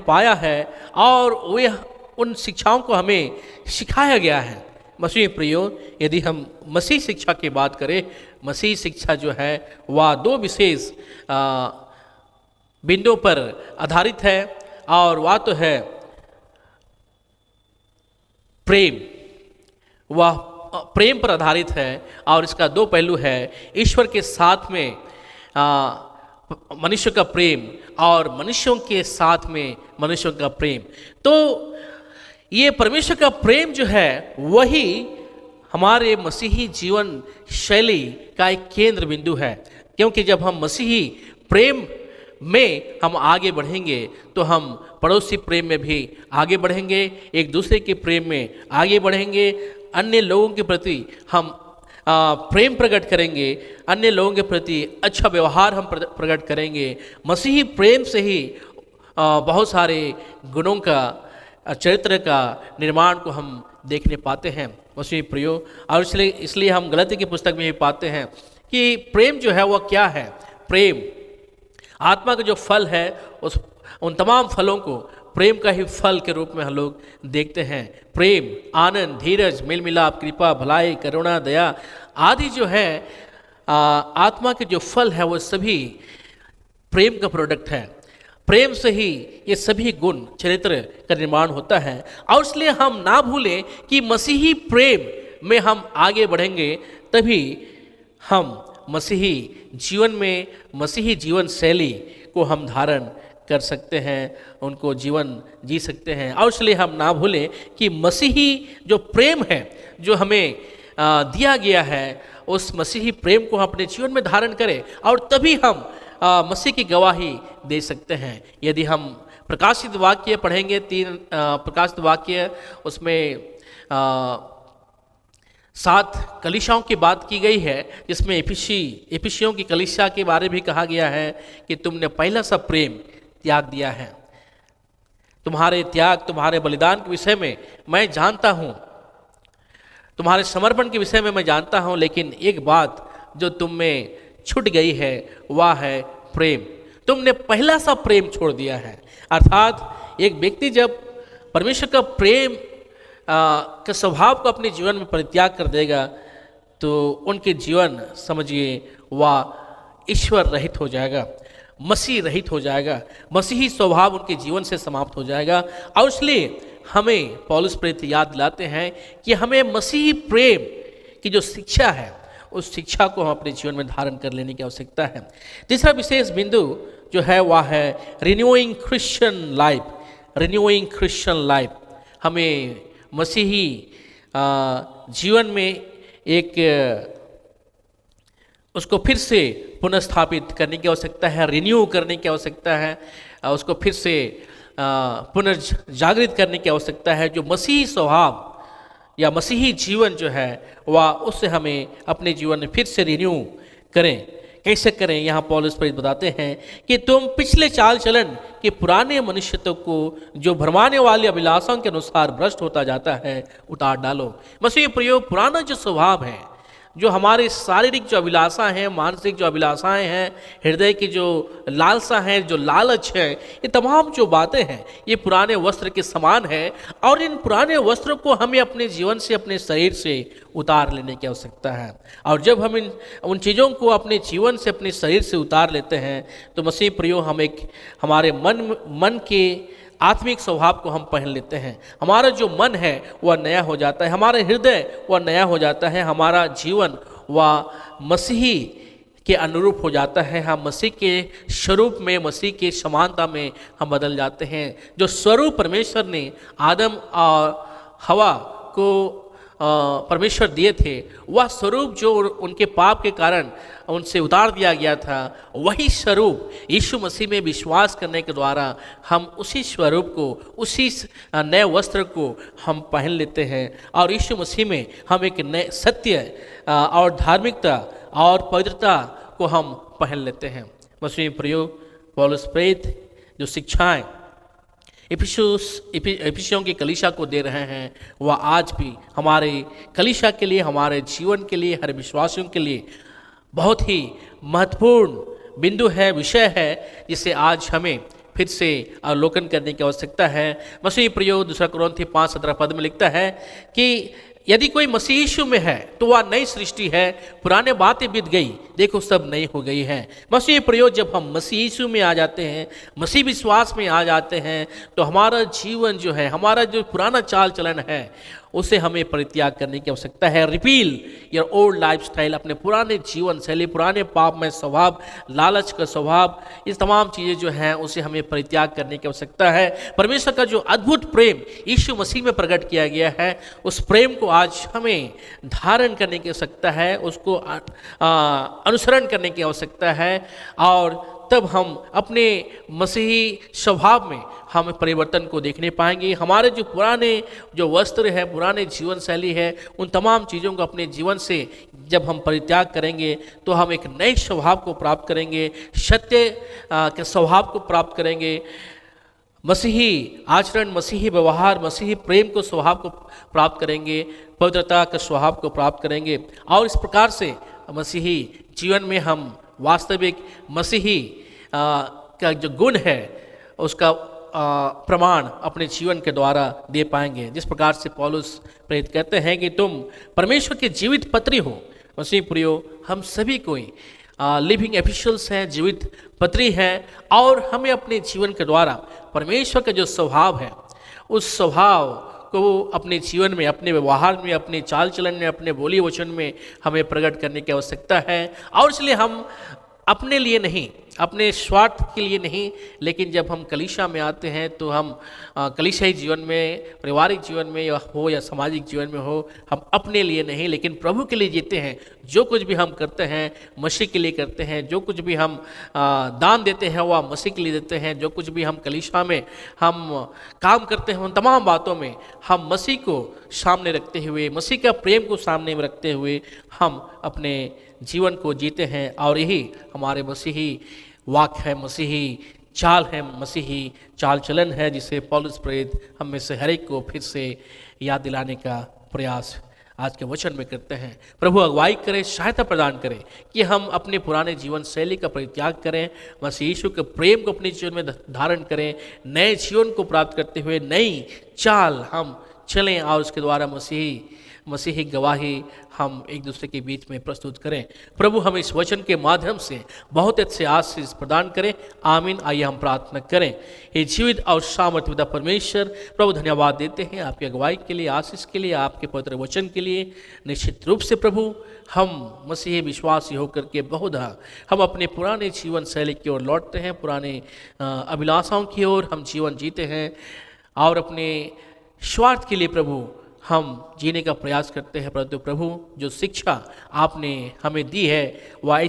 पाया है और वह उन शिक्षाओं को हमें सिखाया गया है। मसीह प्रियो, यदि हम मसीह शिक्षा की बात करें, मसीह शिक्षा जो है वह दो विशेष बिंदुओं पर आधारित है और वह तो है प्रेम, वह प्रेम पर आधारित है और इसका दो पहलू है, ईश्वर के साथ में मनुष्य का प्रेम और मनुष्यों के साथ में मनुष्यों का प्रेम। तो ये परमेश्वर का प्रेम जो है वही हमारे मसीही जीवन शैली का एक केंद्र बिंदु है, क्योंकि जब हम मसीही प्रेम में हम आगे बढ़ेंगे तो हम पड़ोसी प्रेम में भी आगे बढ़ेंगे, एक दूसरे के प्रेम में आगे बढ़ेंगे, अन्य लोगों के प्रति हम प्रेम प्रकट करेंगे, अन्य लोगों के प्रति अच्छा व्यवहार हम प्रकट करेंगे। मसीही प्रेम से ही बहुत सारे गुणों का, चरित्र का निर्माण को हम देखने पाते हैं मसीही प्रियो। और इसलिए हम गलती की पुस्तक में भी पाते हैं कि प्रेम जो है वह क्या है। प्रेम आत्मा का जो फल है उन तमाम फलों को प्रेम का ही फल के रूप में हम लोग देखते हैं। प्रेम, आनंद, धीरज, मेल मिलाप, कृपा, भलाई, करुणा, दया आदि जो है आत्मा के जो फल है वो सभी प्रेम का प्रोडक्ट है। प्रेम से ही ये सभी गुण चरित्र का निर्माण होता है। और इसलिए हम ना भूलें कि मसीही प्रेम में हम आगे बढ़ेंगे तभी हम मसीही जीवन में मसीही जीवन शैली को हम धारण कर सकते हैं, उनको जीवन जी सकते हैं। और इसलिए हम ना भूलें कि मसीही जो प्रेम है जो हमें दिया गया है, उस मसीही प्रेम को हम अपने जीवन में धारण करें और तभी हम मसीह की गवाही दे सकते हैं। यदि हम प्रकाशित वाक्य पढ़ेंगे, 3 प्रकाशित वाक्य, उसमें 7 कलीसियाओं की बात की गई है, जिसमें एफिसियों की कलीसिया के बारे भी कहा गया है कि तुमने पहला सा प्रेम त्याग दिया है। तुम्हारे त्याग, तुम्हारे बलिदान के विषय में मैं जानता हूँ, तुम्हारे समर्पण के विषय में मैं जानता हूँ, लेकिन एक बात जो तुम में छूट गई है वह है प्रेम। तुमने पहला सा प्रेम छोड़ दिया है। अर्थात एक व्यक्ति जब परमेश्वर का प्रेम के स्वभाव को अपने जीवन में परित्याग कर देगा तो उनके जीवन समझिए वह ईश्वर रहित हो जाएगा, मसीह रहित हो जाएगा, मसीही स्वभाव उनके जीवन से समाप्त हो जाएगा। और इसलिए हमें पौलुस प्रेरित याद दिलाते हैं कि हमें मसीही प्रेम की जो शिक्षा है उस शिक्षा को हम अपने जीवन में धारण कर लेने की आवश्यकता है। तीसरा विशेष बिंदु जो है वह है renewing Christian life. Renewing Christian life, हमें मसीही जीवन में एक उसको फिर से पुनर्स्थापित करने की आवश्यकता है, रिन्यू करने की आवश्यकता है, उसको फिर से पुनर्जागृत करने की आवश्यकता है। जो मसीही स्वभाव या मसीही जीवन जो है वह उससे हमें अपने जीवन में फिर से रिन्यू करें। कैसे करें? यहाँ पौलुस प्रेरित बताते हैं कि तुम पिछले चाल चलन के पुराने मनुष्यत्व को जो भरमाने वाली अभिलाषाओं के अनुसार भ्रष्ट होता जाता है उतार डालो। मसीह प्रियो, पुराना जो स्वभाव है, जो हमारे शारीरिक जो अभिलाषा हैं, मानसिक जो अभिलाषाएं हैं, हृदय की जो लालसा है, जो लालच है, ये तमाम जो बातें हैं ये पुराने वस्त्र के समान है। और इन पुराने वस्त्रों को हमें अपने जीवन से, अपने शरीर से उतार लेने की आवश्यकता है। और जब हम उन चीज़ों को अपने जीवन से, अपने शरीर से उतार लेते हैं तो मसीह प्रियो हम एक हमारे मन के आत्मिक स्वभाव को हम पहन लेते हैं। हमारा जो मन है वह नया हो जाता है, हमारा हृदय वह नया हो जाता है, हमारा जीवन वह मसीही के अनुरूप हो जाता है। हम मसीह के स्वरूप में, मसीह के समानता में हम बदल जाते हैं। जो स्वरूप परमेश्वर ने आदम और हवा को परमेश्वर दिए थे, वह स्वरूप जो उनके पाप के कारण उनसे उतार दिया गया था, वही स्वरूप यीशु मसीह में विश्वास करने के द्वारा हम उसी स्वरूप को, उसी नए वस्त्र को हम पहन लेते हैं। और यीशु मसीह में हम एक नए सत्य और धार्मिकता और पवित्रता को हम पहन लेते हैं। मसीह प्रियो, पौलुस प्रेरित जो शिक्षाएं इफिसियों की कलीसिया को दे रहे हैं, वह आज भी हमारे कलीसिया के लिए, हमारे जीवन के लिए, हर विश्वासियों के लिए बहुत ही महत्वपूर्ण बिंदु है, विषय है, जिसे आज हमें फिर से अवलोकन करने की आवश्यकता है। मसीह प्रियो 2 कुरिन्थी 5:17 में लिखता है कि यदि कोई मसीह यीशु में है तो वह नई सृष्टि है, पुराने बातें बीत गई, देखो सब नई हो गई है। मसीह प्रियो, जब हम मसीह यीशु में आ जाते हैं, मसीह विश्वास में आ जाते हैं, तो हमारा जीवन जो है, हमारा जो पुराना चाल चलन है, उसे हमें परित्याग करने की आवश्यकता है। रिपील योर ओल्ड लाइफस्टाइल, अपने पुराने जीवन शैली, पुराने पाप में स्वभाव, लालच का स्वभाव, इस तमाम चीज़ें जो हैं उसे हमें परित्याग करने की आवश्यकता है। परमेश्वर का जो अद्भुत प्रेम यीशु मसीह में प्रकट किया गया है, उस प्रेम को आज हमें धारण करने की आवश्यकता है, उसको अनुसरण करने की आवश्यकता है। और तब हम अपने मसीही स्वभाव में हम परिवर्तन को देखने पाएंगे। हमारे जो पुराने जो वस्त्र है, पुराने जीवन शैली है, उन तमाम चीज़ों को अपने जीवन से जब हम परित्याग करेंगे तो हम एक नए स्वभाव को प्राप्त करेंगे, सत्य के स्वभाव को प्राप्त करेंगे, मसीही आचरण, मसीही व्यवहार, मसीही प्रेम को, स्वभाव को प्राप्त करेंगे, पवित्रता के स्वभाव को प्राप्त करेंगे। और इस प्रकार से मसीही जीवन में हम वास्तविक मसीही का जो गुण है उसका प्रमाण अपने जीवन के द्वारा दे पाएंगे। जिस प्रकार से पौलुस प्रेरित कहते हैं कि तुम परमेश्वर की जीवित पत्री हो। मसीह प्रियो, हम सभी कोई लिविंग एपिसल्स हैं, जीवित पत्री हैं, और हमें अपने जीवन के द्वारा परमेश्वर का जो स्वभाव है, उस स्वभाव को अपने जीवन में, अपने व्यवहार में, अपने चाल चलन में, अपने बोली वचन में हमें प्रकट करने की आवश्यकता है। और इसलिए हम अपने लिए नहीं, अपने स्वार्थ के लिए नहीं, लेकिन जब हम कलीसिया में आते हैं तो हम कलीसियाई जीवन में, पारिवारिक जीवन में हो या सामाजिक जीवन में हो, हम अपने लिए नहीं लेकिन प्रभु के लिए जीते हैं। जो कुछ भी हम करते हैं मसीह के लिए करते हैं, जो कुछ भी हम दान देते हैं वह मसीह के लिए देते हैं, जो कुछ भी हम कलीसिया में हम काम करते हैं, उन तमाम बातों में हम मसीह को सामने रखते हुए, मसीह का प्रेम को सामने में रखते हुए हम अपने जीवन को जीते हैं। और यही हमारे मसीही वाक्य है, मसीही चाल है, मसीही चाल चलन है, जिसे पौलुस प्रेरित हम में से हर एक को फिर से याद दिलाने का प्रयास आज के वचन में करते हैं। प्रभु अगुवाई करे, सहायता प्रदान करें कि हम अपने पुराने जीवन शैली का परित्याग करें, मसीह यीशु के प्रेम को अपने जीवन में धारण करें, नए जीवन को प्राप्त करते हुए नई चाल हम चलें, और उसके द्वारा मसीही गवाही हम एक दूसरे के बीच में प्रस्तुत करें। प्रभु हमें इस वचन के माध्यम से बहुत अच्छे आशीष प्रदान करें। आमीन। आइए हम प्रार्थना करें। ये जीवित और सामर्थ्य पिता परमेश्वर, प्रभु धन्यवाद देते हैं आपकी अगुवाई के लिए, आशीष के लिए, आपके पवित्र वचन के लिए। निश्चित रूप से प्रभु हम मसीही विश्वासी होकर के बहुधा हम अपने पुराने जीवन शैली की ओर लौटते हैं, पुराने अभिलाषाओं की ओर हम जीवन जीते हैं, और अपने स्वार्थ के लिए प्रभु हम जीने का प्रयास करते हैं। परंतु प्रभु जो शिक्षा आपने हमें दी है वह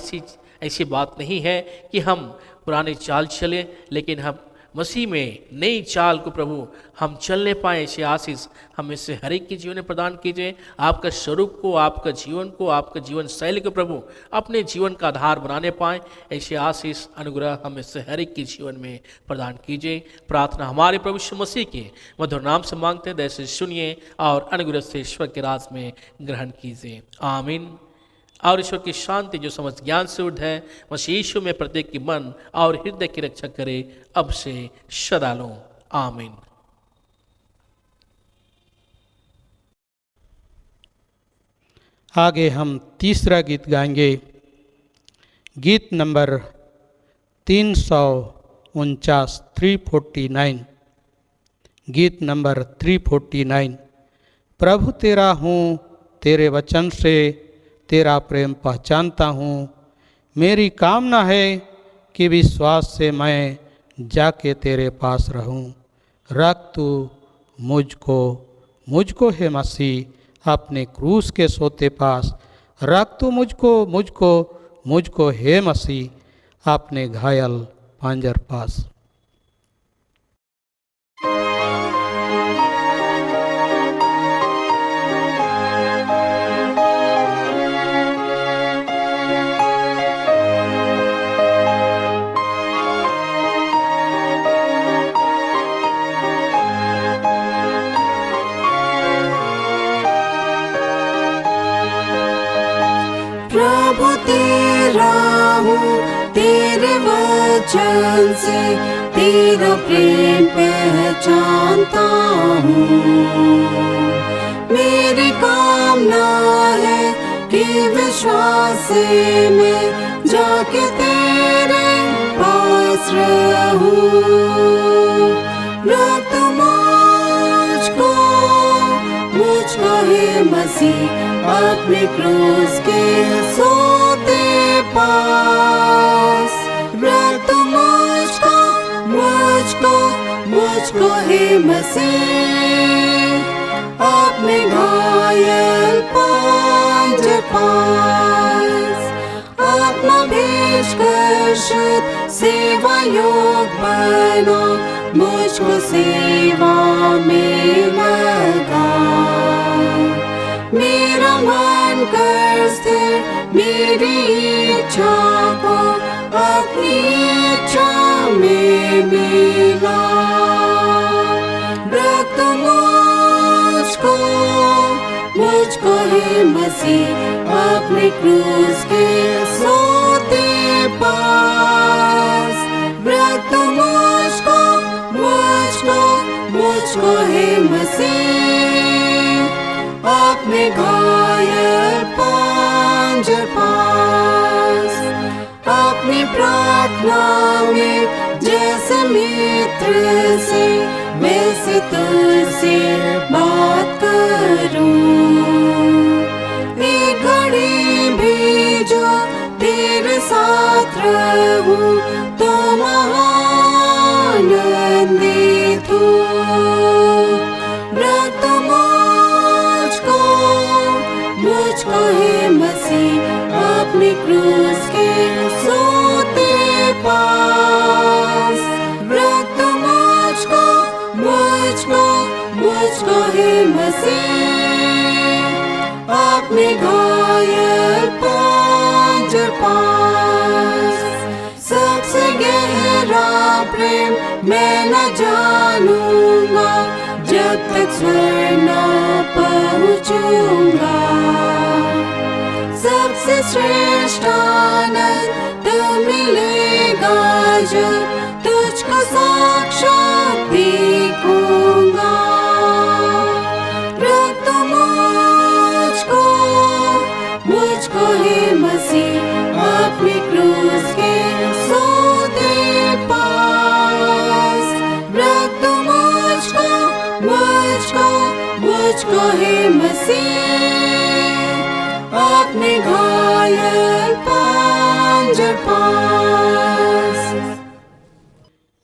ऐसी बात नहीं है कि हम पुराने चाल चलें, लेकिन हम मसीह में नई चाल को प्रभु हम चलने पाएँ। ऐसे आशीष हम इससे हर एक के जीवन में प्रदान कीजिए। आपका स्वरूप को, आपका जीवन को, आपका जीवन शैली को प्रभु अपने जीवन का आधार बनाने पाएँ। ऐसे आशीष अनुग्रह हम इससे हर एक के जीवन में प्रदान कीजिए। प्रार्थना हमारे प्रभु यीशु मसीह के मधुर नाम से मांगते हैं, दया से सुनिए और अनुग्रह से ईश्वर के राज में ग्रहण कीजिए। आमीन। और ईश्वर की शांति जो समस्त ज्ञान से ऊर्ध्व है, मसीह यीशु में प्रत्येक की मन और हृदय की रक्षा करे अब से सदा लो। आमीन। आगे हम तीसरा गीत गाएंगे। गीत नंबर 349, 349। गीत नंबर 349। प्रभु तेरा हूँ, तेरे वचन से तेरा प्रेम पहचानता हूँ। मेरी कामना है कि विश्वास से मैं जाके तेरे पास रहूँ। रख तू मुझको है मसीह अपने क्रूस के सोते पास। रख तू मुझको है मसीह अपने घायल पांजर पास। प्रभु तेरा हूँ, तेरे वचन से तेरा प्रेम पहचानता हूँ। मेरी कामना है कि विश्वास से मैं जाके तेरे पास रहूँ। रख तू मुझको है मसीह अपने क्रूस के सोते पास। रख तू मुझको है मसीह अपने घायल पांजर पास। आत्मा भेज कर शुद्ध सेवा योग बना, मुझको सेवा में लगा। मेरा मन कर स्थिर मेरी इच्छा को अपनी इच्छा में मिला। रख तू मुझको है मसीह अपने क्रूस के सोते पास। रख तू मुझको है मसीह अपने घायल पांजर पास। अपनी प्रार्थना में जैसे मित्र से वैसे तुझसे बात करूं। एक घड़ी भी जो तेरे साथ रहूं तो आनंदित हूँ। रख तू मुझको है मसीह अपने क्रूस के सोते पास। रख तू मुझको है मसीह अपने घायल पांजर पास। सबसे गहरा प्रेम मैं न जानूंगा जब तक स्वर्ग न पहुंचूंगा। सबसे श्रेष्ठ आनंद मिलेगा जब तुझको साक्षात देखूंगा। रख तू मुझको है मसीह अपने क्रूस के सोते पास। रख तू मुझको है मसीह अपने घायल पांजर पास।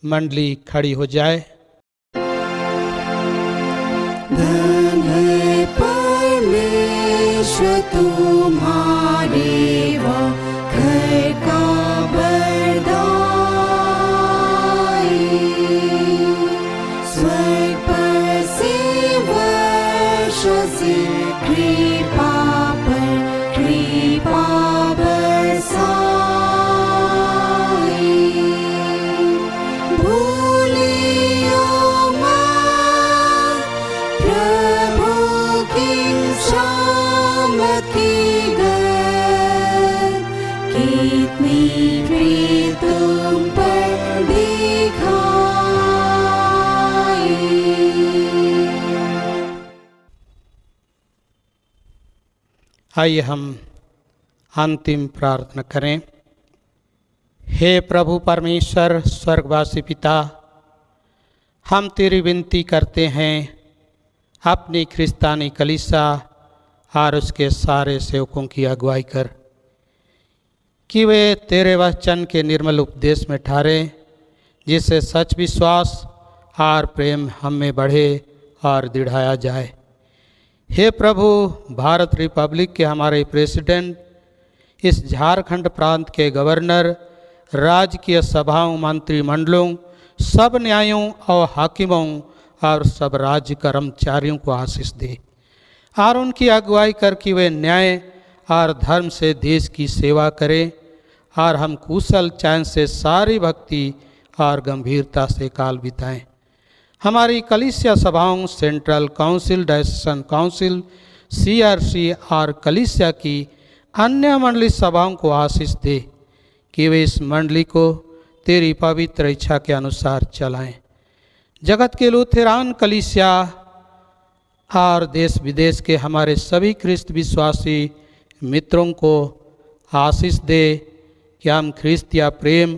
मंडली खड़ी हो जाए। धन है परमेश्वर तुम्हारे घर का बरदाई। स्वर्ग पर से वर्षों से कृपा पर कृपा बरसाई। भूलियो मत प्रभु की शामत की गए। इतनी प्रीत तुम पर दिखाई। आइए हम अंतिम प्रार्थना करें। हे प्रभु परमेश्वर स्वर्गवासी पिता, हम तेरी विनती करते हैं अपनी ख्रिस्तानी कलीसिया और उसके सारे सेवकों की अगुवाई कर कि वे तेरे वचन के निर्मल उपदेश में ठहरे, जिससे सच विश्वास और प्रेम हम में बढ़े और दृढ़ाया जाए। हे प्रभु, भारत रिपब्लिक के हमारे प्रेसिडेंट, इस झारखंड प्रांत के गवर्नर, राजकीय सभाओं, मंत्रिमंडलों, सब न्यायों और हाकिमों और सब राज्य कर्मचारियों को आशीष दे और उनकी अगुवाई कर कि वे न्याय और धर्म से देश की सेवा करें और हम कुशल चैन से सारी भक्ति और गंभीरता से काल बिताएं। हमारी कलीसिया सभाओं, सेंट्रल काउंसिल, डायसेशन काउंसिल, CRC और कलीसिया की अन्य मंडली सभाओं को आशीष दे कि वे इस मंडली को तेरी पवित्र इच्छा के अनुसार चलाएं। जगत के लूथेरान कलीसिया और देश विदेश के हमारे सभी ख्रिस्त विश्वासी मित्रों को आशीष दे कि हम ख्रिस्तिया प्रेम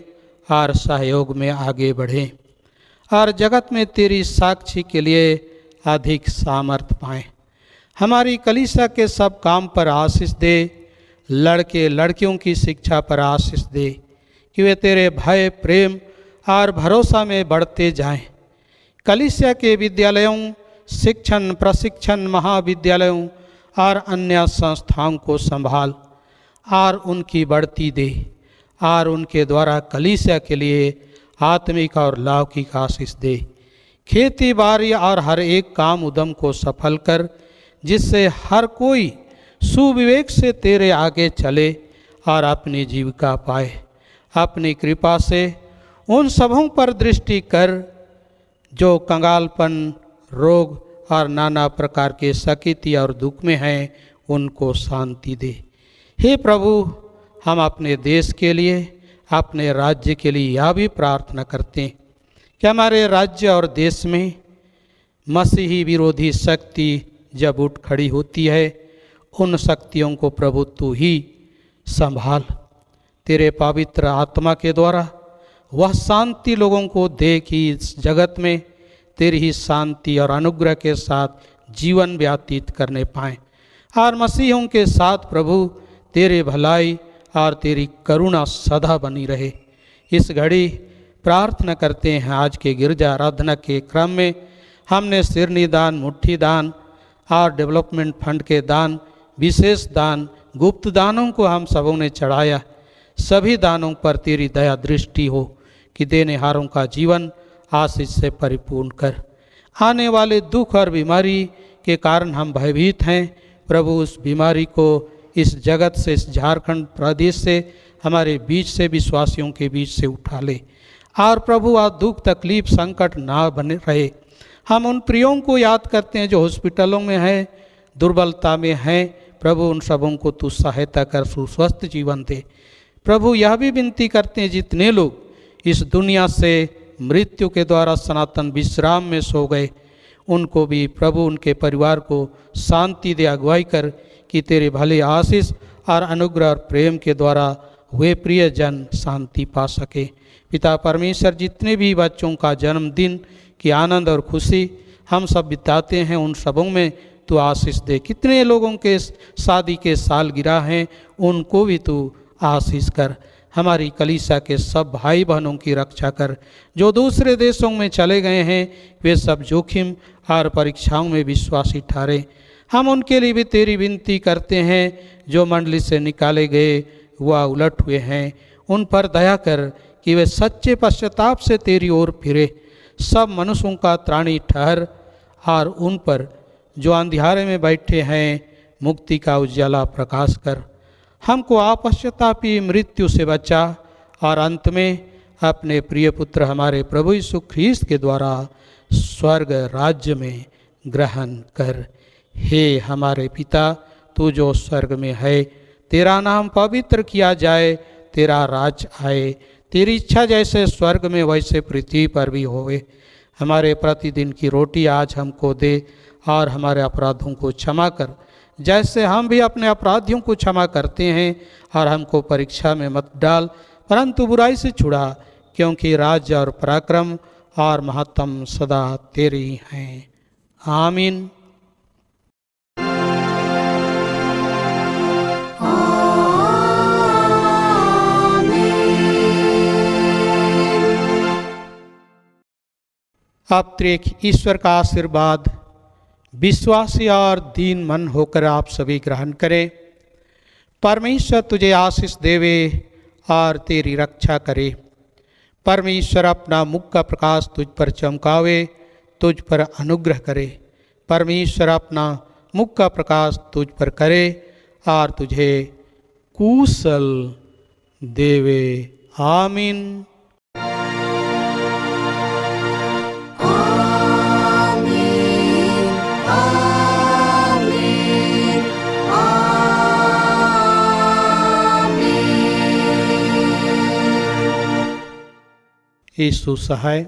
और सहयोग में आगे बढ़ें और जगत में तेरी साक्षी के लिए अधिक सामर्थ पाएं। हमारी कलीसिया के सब काम पर आशीष दे, लड़के लड़कियों की शिक्षा पर आशीष दे कि वे तेरे भय, प्रेम और भरोसा में बढ़ते जाएं। कलीसिया के विद्यालयों, शिक्षण प्रशिक्षण महाविद्यालयों और अन्य संस्थाओं को संभाल और उनकी बढ़ती दे और उनके द्वारा कलीसिया के लिए आत्मिक और लौकिक आशीष दे। खेती बाड़ी और हर एक काम उद्यम को सफल कर, जिससे हर कोई सुविवेक से तेरे आगे चले और अपनी जीविका पाए। अपनी कृपा से उन सबों पर दृष्टि कर जो कंगालपन, रोग और नाना प्रकार के सकीति और दुख में हैं, उनको शांति दे। हे प्रभु, हम अपने देश के लिए, अपने राज्य के लिए यह भी प्रार्थना करते हैं कि हमारे राज्य और देश में मसीही विरोधी शक्ति जब उठ खड़ी होती है, उन शक्तियों को प्रभु तू ही संभाल। तेरे पवित्र आत्मा के द्वारा वह शांति लोगों को दे कि इस जगत में तेरी ही शांति और अनुग्रह के साथ जीवन व्यतीत करने पाएँ और मसीहों के साथ प्रभु तेरे भलाई और तेरी करुणा सदा बनी रहे। इस घड़ी प्रार्थना करते हैं, आज के गिरजा आराधना के क्रम में हमने सिरनी दान, मुट्ठी दान और डेवलपमेंट फंड के दान, विशेष दान, गुप्त दानों को हम सबों ने चढ़ाया। सभी दानों पर तेरी दया दृष्टि हो कि देनेहारों का जीवन आशीष से परिपूर्ण कर। आने वाले दुख और बीमारी के कारण हम भयभीत हैं प्रभु, उस बीमारी को इस जगत से, इस झारखंड प्रदेश से, हमारे बीच से, विश्वासियों के बीच से उठा ले और प्रभु आज दुख तकलीफ संकट ना बने रहे। हम उन प्रियों को याद करते हैं जो हॉस्पिटलों में हैं, दुर्बलता में हैं। प्रभु उन सबों को तू सहायता कर, सुस्वस्थ जीवन दे। प्रभु यह भी विनती करते हैं जितने लोग इस दुनिया से मृत्यु के द्वारा सनातन विश्राम में सो गए, उनको भी प्रभु उनके परिवार को शांति दे, अगुवाई कर कि तेरे भले आशीष और अनुग्रह और प्रेम के द्वारा वे प्रिय जन शांति पा सके। पिता परमेश्वर, जितने भी बच्चों का जन्मदिन की आनंद और खुशी हम सब बिताते हैं, उन सबों में तू आशीष दे। कितने लोगों के शादी के सालगिरह हैं, उनको भी तू आशीष कर। हमारी कलीसिया के सब भाई बहनों की रक्षा कर। जो दूसरे देशों में चले गए हैं, वे सब जोखिम और परीक्षाओं में विश्वासी ठहरे। हम उनके लिए भी तेरी विनती करते हैं। जो मंडली से निकाले गए वह उलट हुए हैं, उन पर दया कर कि वे सच्चे पश्चाताप से तेरी ओर फिरे। सब मनुष्यों का त्राणी ठहर और उन पर जो अंधियारे में बैठे हैं मुक्ति का उज्ज्वला प्रकाश कर। हमको आपश्चातापी मृत्यु से बचा और अंत में अपने प्रिय पुत्र हमारे प्रभु यीशु ख्रीस्त के द्वारा स्वर्ग राज्य में ग्रहण कर। हे हमारे पिता, तू जो स्वर्ग में है, तेरा नाम पवित्र किया जाए, तेरा राज आए, तेरी इच्छा जैसे स्वर्ग में वैसे पृथ्वी पर भी होवे। हमारे प्रतिदिन की रोटी आज हमको दे, और हमारे अपराधों को क्षमा कर जैसे हम भी अपने अपराधियों को क्षमा करते हैं। और हमको परीक्षा में मत डाल, परंतु बुराई से छुड़ा, क्योंकि राज्य और पराक्रम और महत्तम सदा तेरी हैं। आमीन। अब त्रिएक ईश्वर का आशीर्वाद विश्वासी और दीन मन होकर आप सभी ग्रहण करें। परमेश्वर तुझे आशीष देवे और तेरी रक्षा करे। परमेश्वर अपना मुख का प्रकाश तुझ पर चमकावे, तुझ पर अनुग्रह करे। परमेश्वर अपना मुख का प्रकाश तुझ पर करे और तुझे कुशल देवे। आमीन। यीशु सहाय।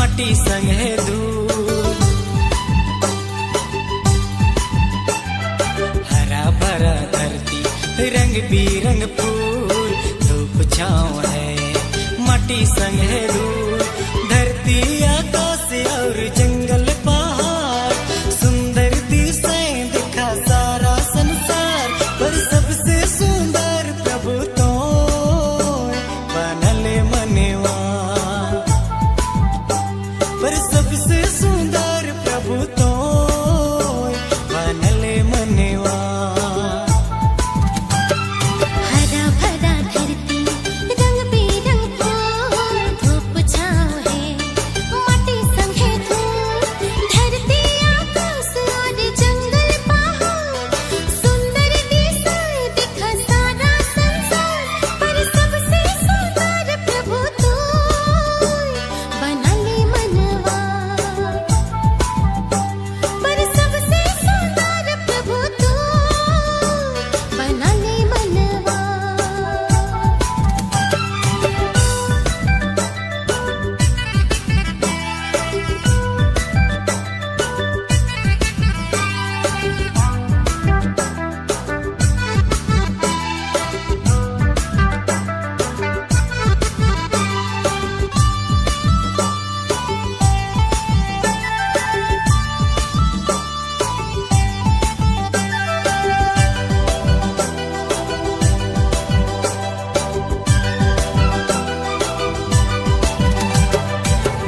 माटी संग है धूप, हरा भरा धरती रंग बिरंग फूल, धूप छाँव है माटी संग है धूप, धरती आकाश और जंगल पहाड़, सुंदर दिशाएं दिखा सारा संसार, पर सबसे सुंदर प्रभु तो बनल मनवा, पर सबसे सुंदर प्रभु तो बनल मनवा। हरा भरा धरती रंग बिरंग फूल, धूप छाँव है माटी संग है धूप, धरती आकाश और जंगल पहाड़, सुंदर दिशाएं दिखा सारा संसार, पर सबसे सुंदर प्रभु तो बनले मनवा, पर सबसे सुंदर प्रभु तो बनले मनवा।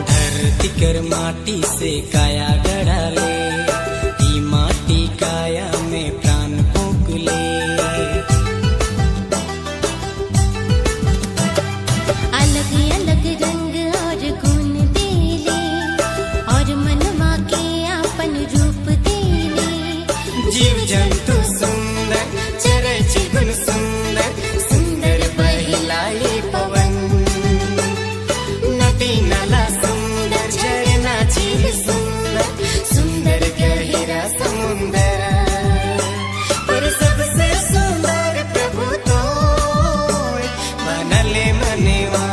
धरती कर माटी से काया गढ़ा ले, ई माटी काया में प्राण फूंक ले, अलग अलग रंग और गुण देले, और मनवा के आपन रूप देले, जीव जंतु सुंदर चरै चिगुन सुंदर, सुंदर बहिलाई पवन, नदी नाला सुंदर झरना झील सुंदर, सुंदर गहिरा समुंदर, पर सबसे सुंदर प्रभु तो बनले मनवा,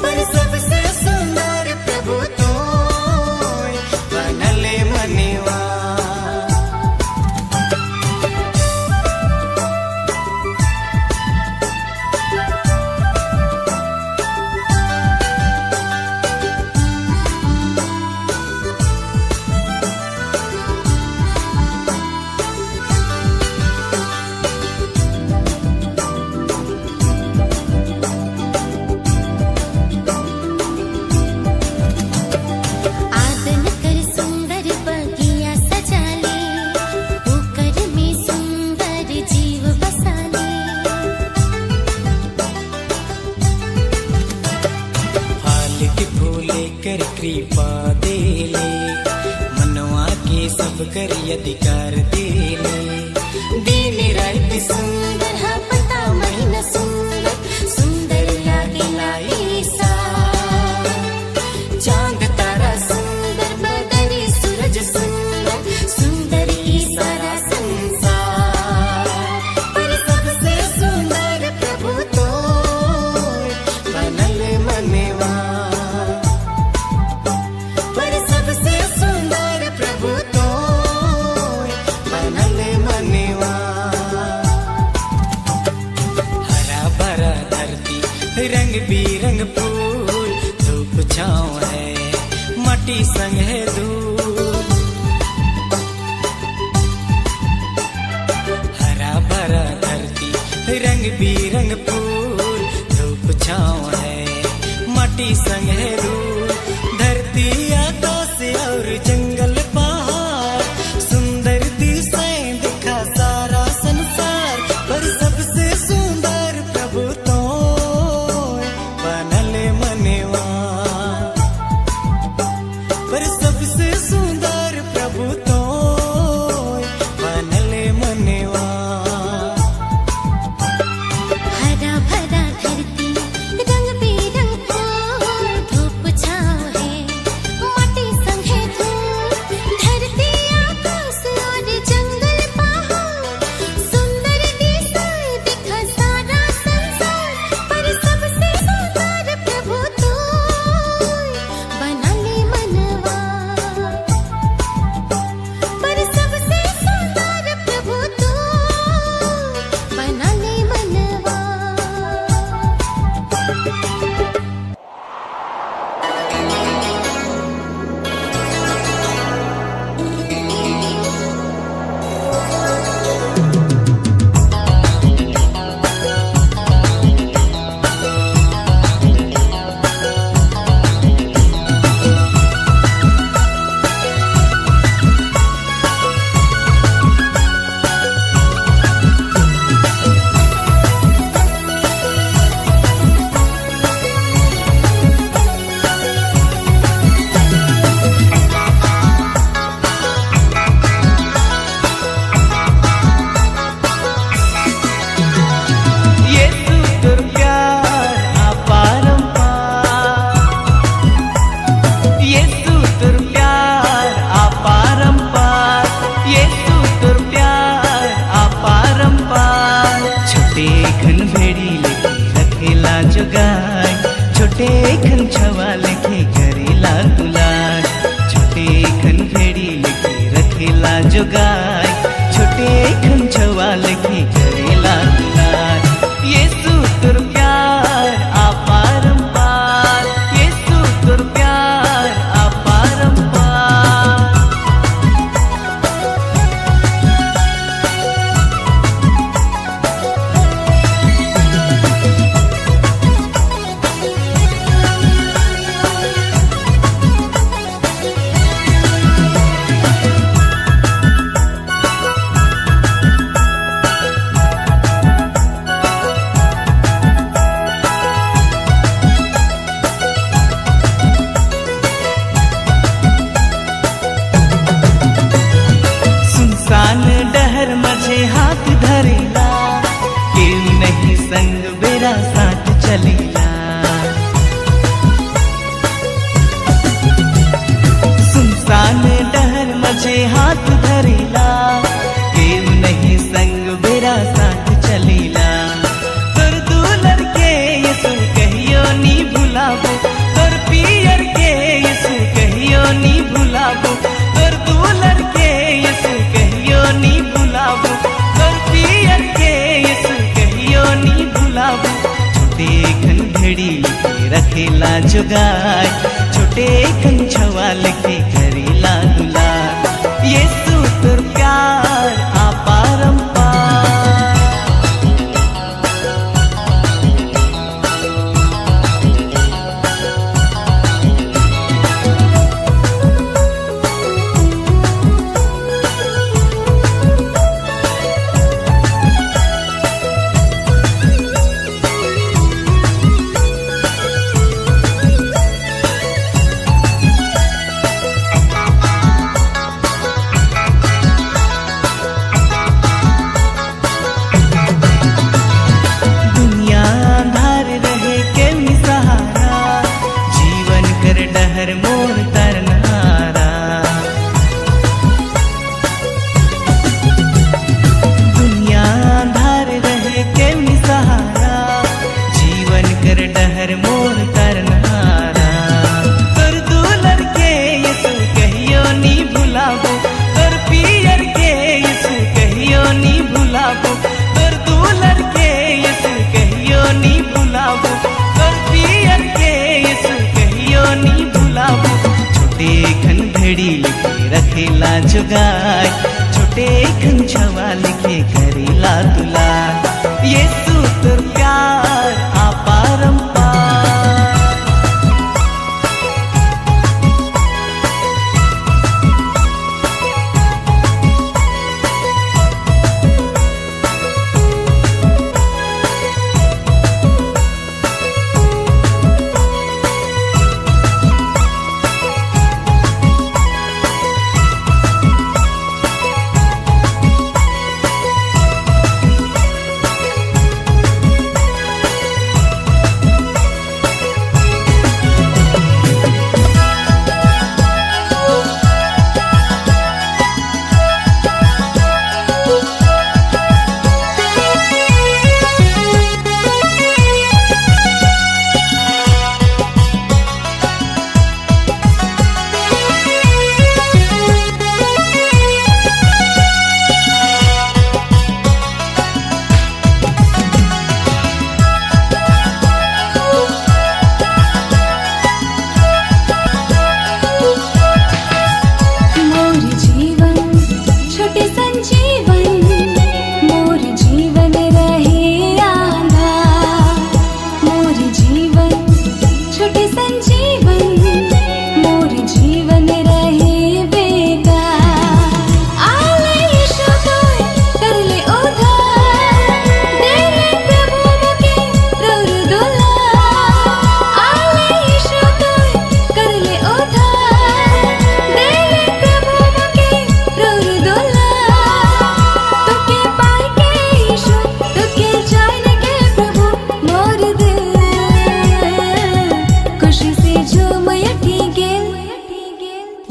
पर सबसे सुंदर प्रभु तो बनले मनवा। आदन कर सुंदर बगिया सजा ले, ओकर में सुंदर जीव बसा ले, हाल के फूले कर कृपा दे ले, मनवा के सब कर अधिकार दे ले, दिन रात सुंदर हा पता महीना सुंदर, सुंदर लागेला ईसा, चांद तारा सुंदर बदरी सूरज सुंदर, सुंदर ही सारा संसार, पर सबसे सुंदर प्रभु तो बनल मनवा, पर सबसे सुंदर प्रभु तो बनल मनवा। हरा भरा धरती रंग बिरंग फूल, धूप छाँव है माटी संग है धूप, हरा भरा धरती रंग बिरंग फूल, धूप छाँव है माटी संग है धूप, धरती आकाश और जंगल पहाड़, सुंदर दिशाएं दिखा सारा संसार, पर सबसे सुंदर प्रभु तो बनल मनवा, पर सबसे सुंदर प्रभु तो बनल मनवा। हरा भरा धरती रंग बिरंग फूल, धूप छोटे खन छवा लेके करेला दुलार, छोटे खन भेड़ी लेके रखेला जोगार, छोटे खन छवा लेके करेला दुलार। यीशु तोर प्यार अपारंपार, यीशु तोर प्यार अपारंपार। सुनसान डहर मझे हाथ धरेला, केहू नहीं संग बेरा साथ चलेला। सुनसान डहर मझे हाथ धरेला, केहू नहीं संग बेरा साथ चलेला। तोर दूलर के यीशु कहियो नी भुलाबो, तोर पियर के यीशु कहियो नी भुलाबो, तोर दूलर के यीशु कहियो नी भुलाबो, तोर पियर के यीशु कहियो नी भुलाबो। छोटे खन भेड़ी लेके रखेला जोगार, छोटे खन छवा लेके करेला दुलार। यीशु तोर प्यार अपारंपार। दुनिया अंधार रहे के निसहारा, जीवन कर डहर मोर तरनहारा। दुनिया अंधार रहे के निसहारा, जीवन कर डहर मोर तरनहारा। तोर दूलर के यीशु कहियो नी भुलाबो, तोर पियर के यीशु कहियो नी भुलाबो, तोर दूलर के यीशु कहियो नी भुलाबो, तोर पियर के यीशु कहियो नी भुलाबो। छोटे खन भेड़ी लेके रखेला जोगार, छोटे खन छवा लेके करेला दुलार। यीशु तोर प्यार अपारंपार।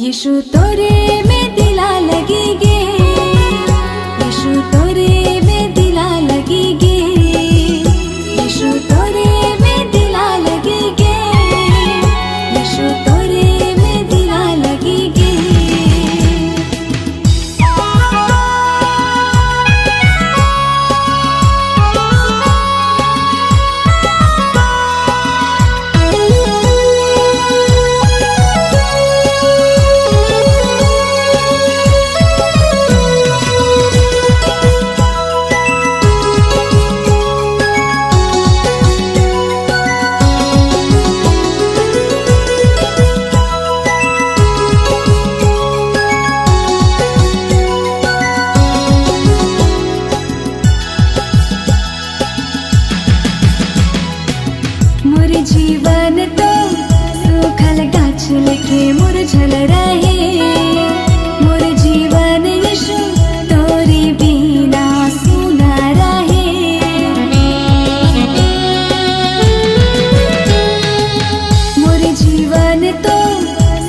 यीशु तोरे में दिला लगी गे, यीशु तोरे में दिला लगी गे, यीशु तोरे में दिला लगी गे। लिखे मुरझल रहे मोर जीवन यीशु तोरी बिना सुना रहे मोर जीवन तो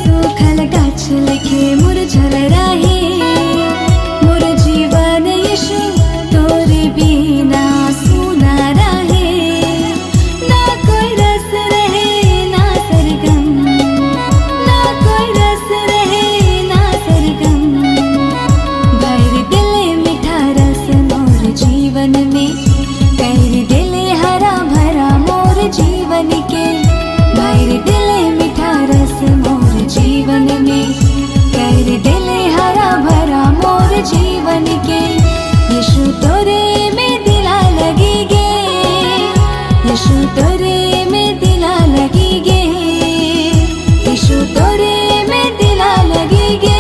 सूखल गाछ लिखे मुरझल रहे मोर जीवन यीशु तोरी बिना सुना रहे ना कोई रस रहे ना सरगम ना कोई रस रहे ना सरगम भर दिले मीठा रस मोर जीवन में कर दिले हरा भरा मोर जीवन के भर दिले मीठा रस मोर जीवन में कर दिले हरा भरा मोर जीवन के यीशु तोरे में दिला लगी गे यीशु तोरे में दिला लगी गे यीशु तोरे में दिला लगी गे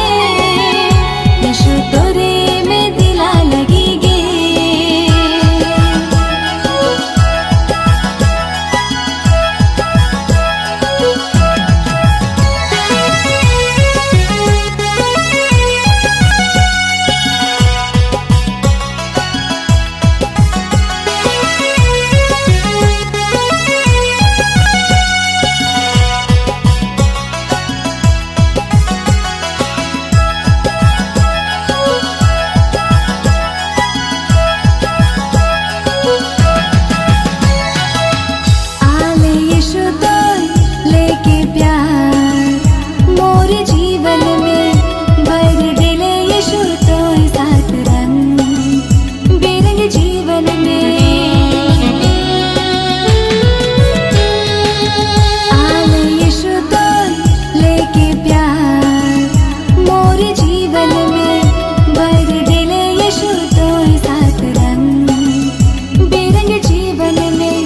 यीशु तोरे में दिला लगी गे आले यीशु तोर लेके प्यार मोर जीवन में भर दिले यीशु तोर साथ रंग बेरंग जीवन में आले यीशु तोर लेके प्यार मोर जीवन में भर दिले यीशु तोर साथ रंग बेरंग जीवन में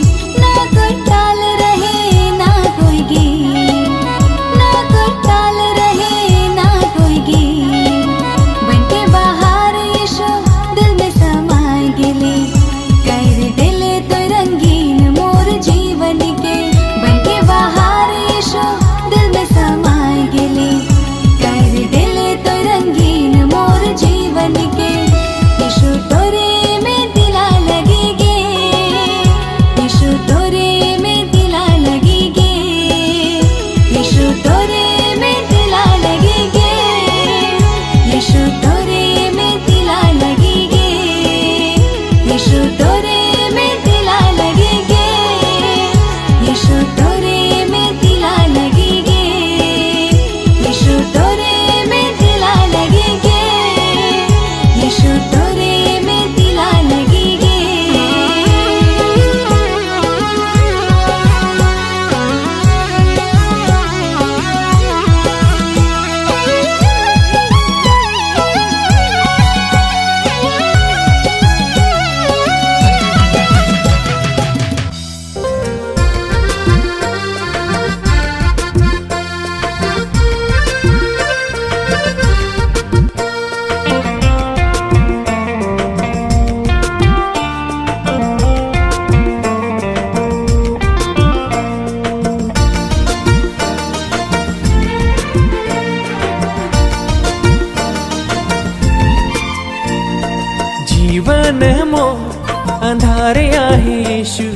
ना कोई टाल रहे ना कोई गीत ना कोई टाल रहे ना कोई गीत बनके बाहर यीशु दिल में समाए गेले कर दिले तो रंगीन मोर जीवन के बनके बाहर यीशु दिल में समाए गेले कर दिले तो रंगीन मोर जीवन के यीशु तोरे में दिला लगी गे यीशु तोरे में दिला लगी गे यीशु तोरे में दिला लगी गे यीशु तोरे में दिला लगी गे यीशु तोरे में दिला लगी गे यीशु तोरे में दिला लगी गे यीशु तोरे में दिला लगी गे यीशु तोरे में दिला लगी गे जीवन मो अंधारे आहे यीशु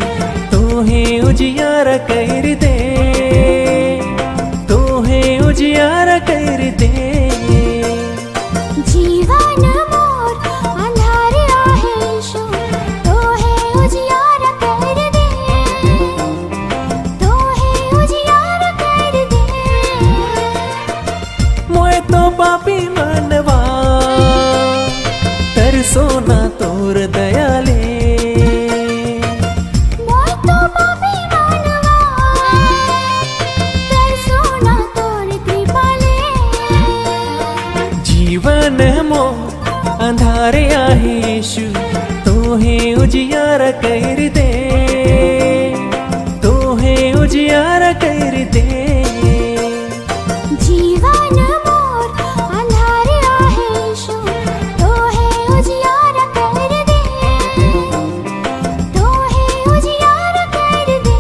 तोहे उजियारा कर दे तोहे उजियारा कर दे जीवन मोर अंधारे आहे यीशु तोहे उजियारा कर दे तोहे उजियारा कर दे मोए तो पापी मनवा तरसो ना तोर दयाले मोय तो पापी मानवा तरसो ना तोर कृपाले जीवन मो अंधारे आहे यीशु तोहे उजियारा कर दे तोहे उजियारा कर दे जीवन मोर अंधारे आहे यीशु तोहे उजियारा कर दे तोहे उजियारा कर दे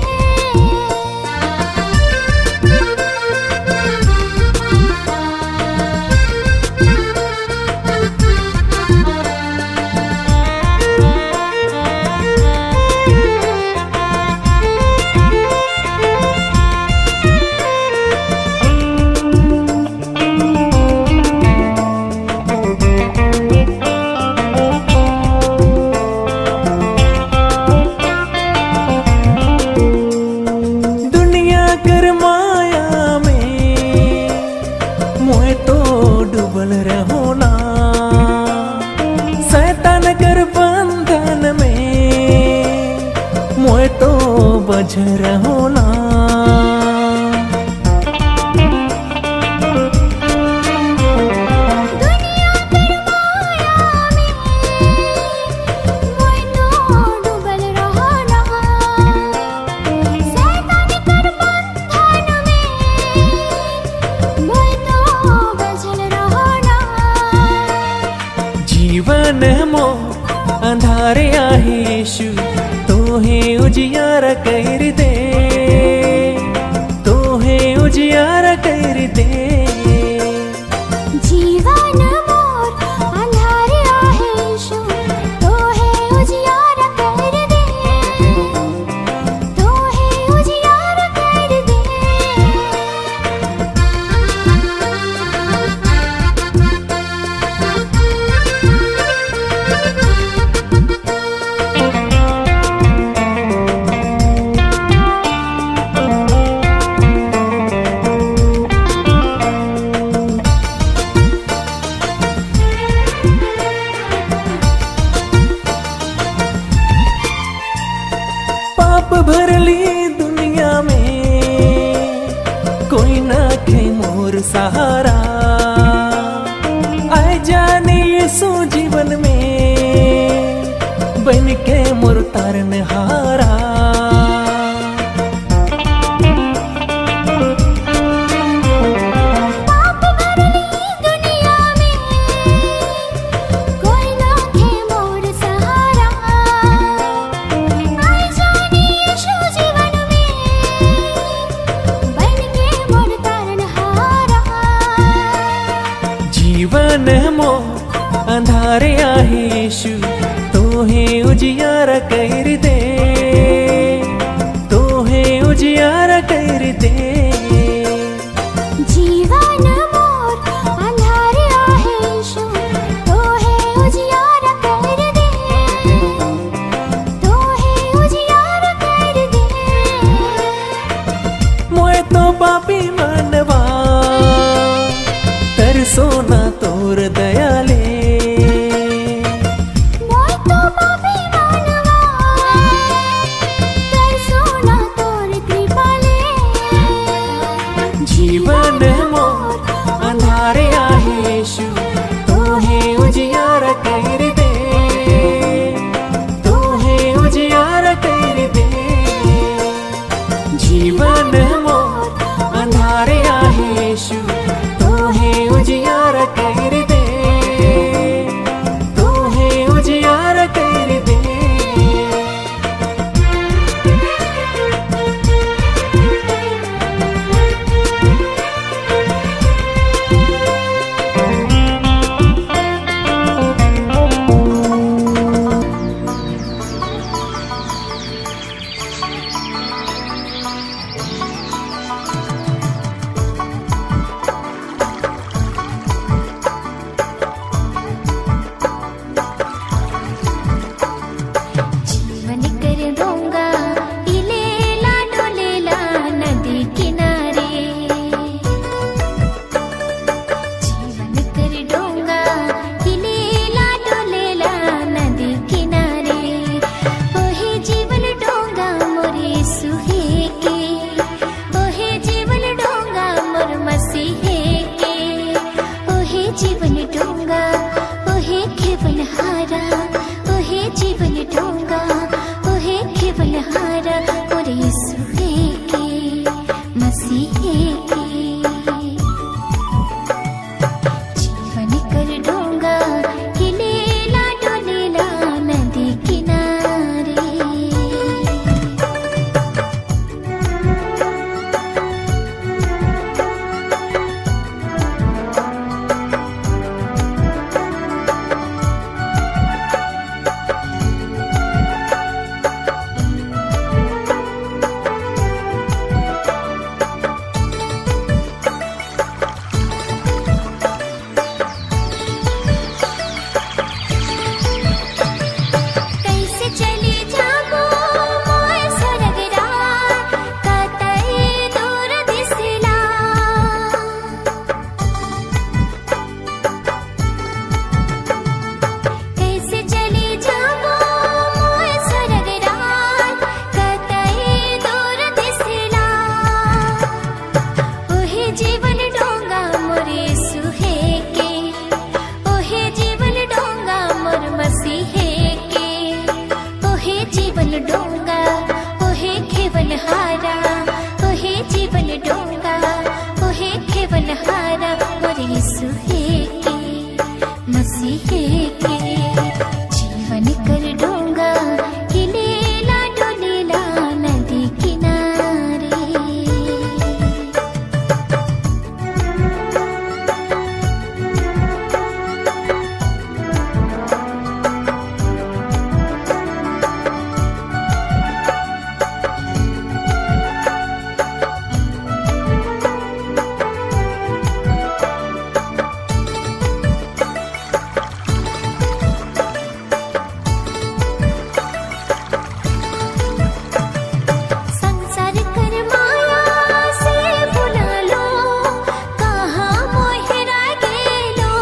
डूबल रहो ना शैतान कर बंधन में, मोए तो बझ रहो ना। दुनिया कर माया में मोए तो डूबल रहो ना, शैतान कर बंधन में मोए तो बझल रहो ना। जीवन मो अंधारे आहे यीशु तोहे उजियार कर दे, तोहे उजियार कर दे। जीवन मोर अंधारे आहे यीशु तोहे उजियार कर दे, तोहे उजियार कर दे। पाप भरली दुनिया में कोई ना खे मोर सहारा, आए जाने यीशु जीवन में बन के मोर तारन हारा। पाप भरली दुनिया में कोई ना खे मोर सहारा, आए जाने यीशु जीवन में बन के मोर तारनहारा। जीवन मो अंधारे आहे यीशु तोहे उजियार कर दे, तोहे उजियार कर दे। जीवन मोर अंधारे आहे यीशु तोहे उजियार कर दे, तोहे उजियार कर दे। मोए तो पापी मानवा तरसो ना तोर दयाले, मोए तो पापी मानवा तरसो ना तोर कृपाले। जीवन मो अंधारे आहे यीशु तोहे उजियार कर दे, तोहे उजियार कर दे। जीवन मो अंधारे आहे यीशु तोहे उजियार कर दे, तोहे उजियार कर दे। यीशु है के मसीह है के जीवन कर डूंगा हिलेला डोलेला नदी किनारे संसार कर माया से भुला लो कहाँ मोहरा गेलो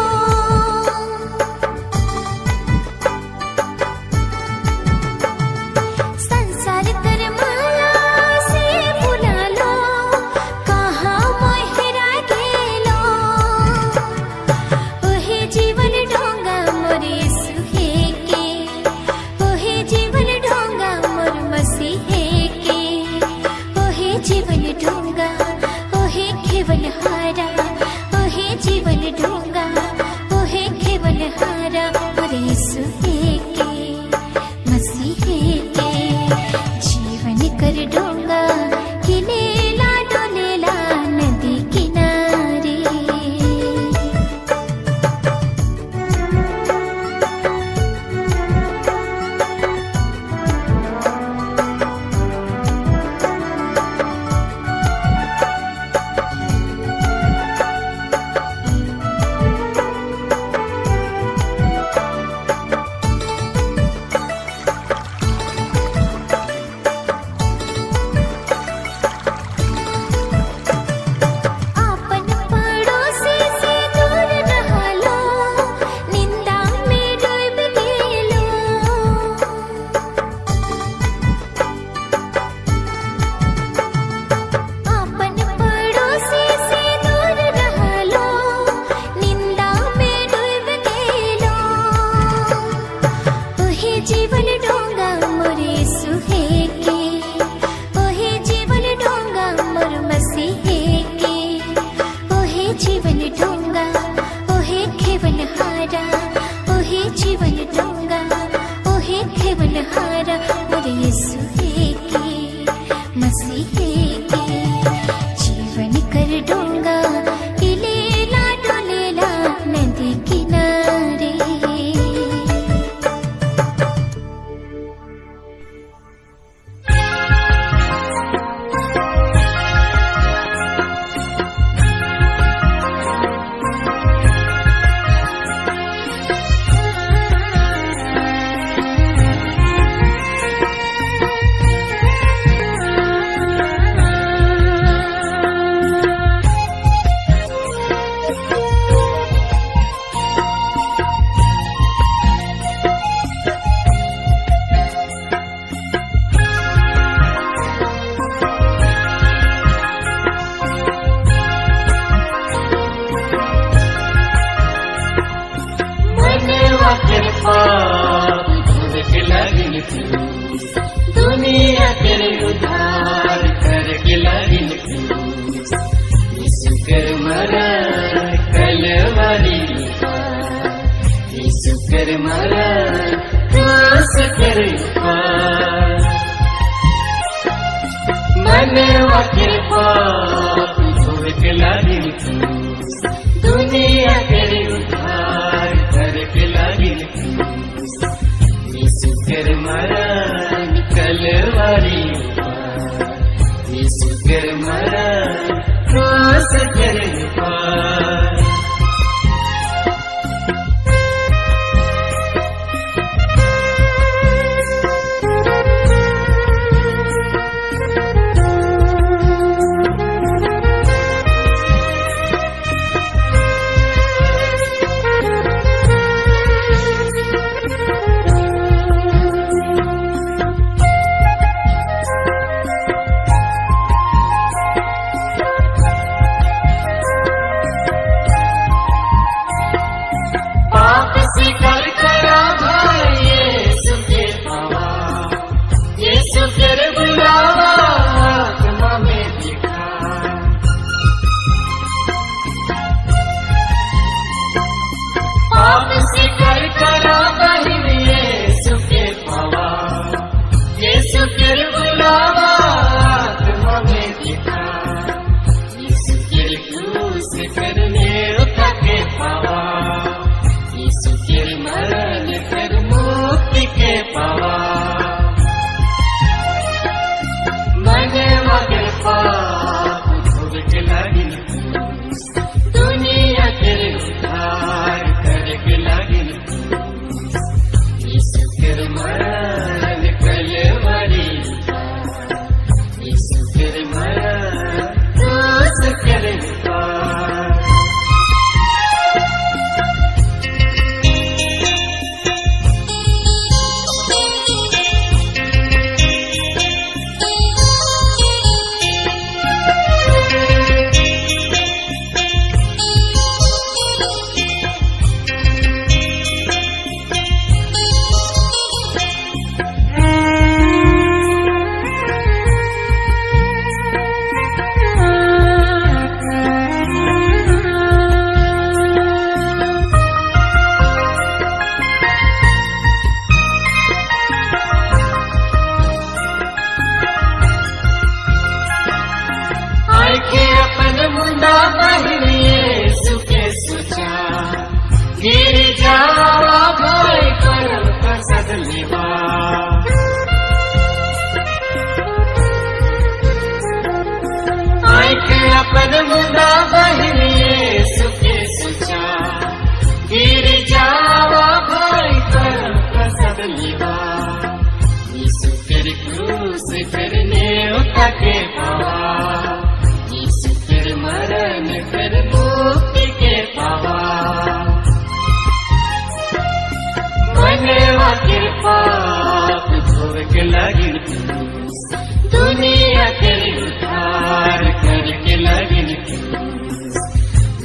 संसार कर माया से भुला लो कहाँ मोहरा गेलो ओहे जीवन ढोंगा मोर यीशु है के ओहे जीवन ढोंगा मोर मसीह है के ओहे जीवन ढोंगा ओहे केवल हारा ओहे जीवन ढोंगा ओहे केवल हारा मोर यीशु है के मसीह है के जीवन कर ढोंगा हिलेला डोलेला नदी किनारे आपन पड़ोसी से दूर रह लो निंदा में डूब गेलो आपन पड़ोसी से दूर रह लो निंदा में डूब गेलो ओहे जीवन ढोंगा मोर यीशु है के ओहे जीवन ढोंगा मोर मसीह है के ओहे जीवन ढोंगा ओहे केवल हारा ओहे जीवन ढोंगा ओहे केवल हारा मोर यीशु है के मसीह है के जीवन कर डूंगा हिलेला डोलेला नदी किनारे दुनिया तेरे उद्धार करके लागिन यीशु कर मरा कलवरी यीशु कर मरा क्रूस कर मनवा कृपा धोवे के लागिन दुनिया तेरे उद्धार करके लागिन यीशु कर मरा कलवरी यीशु कर मरा क्रूस कर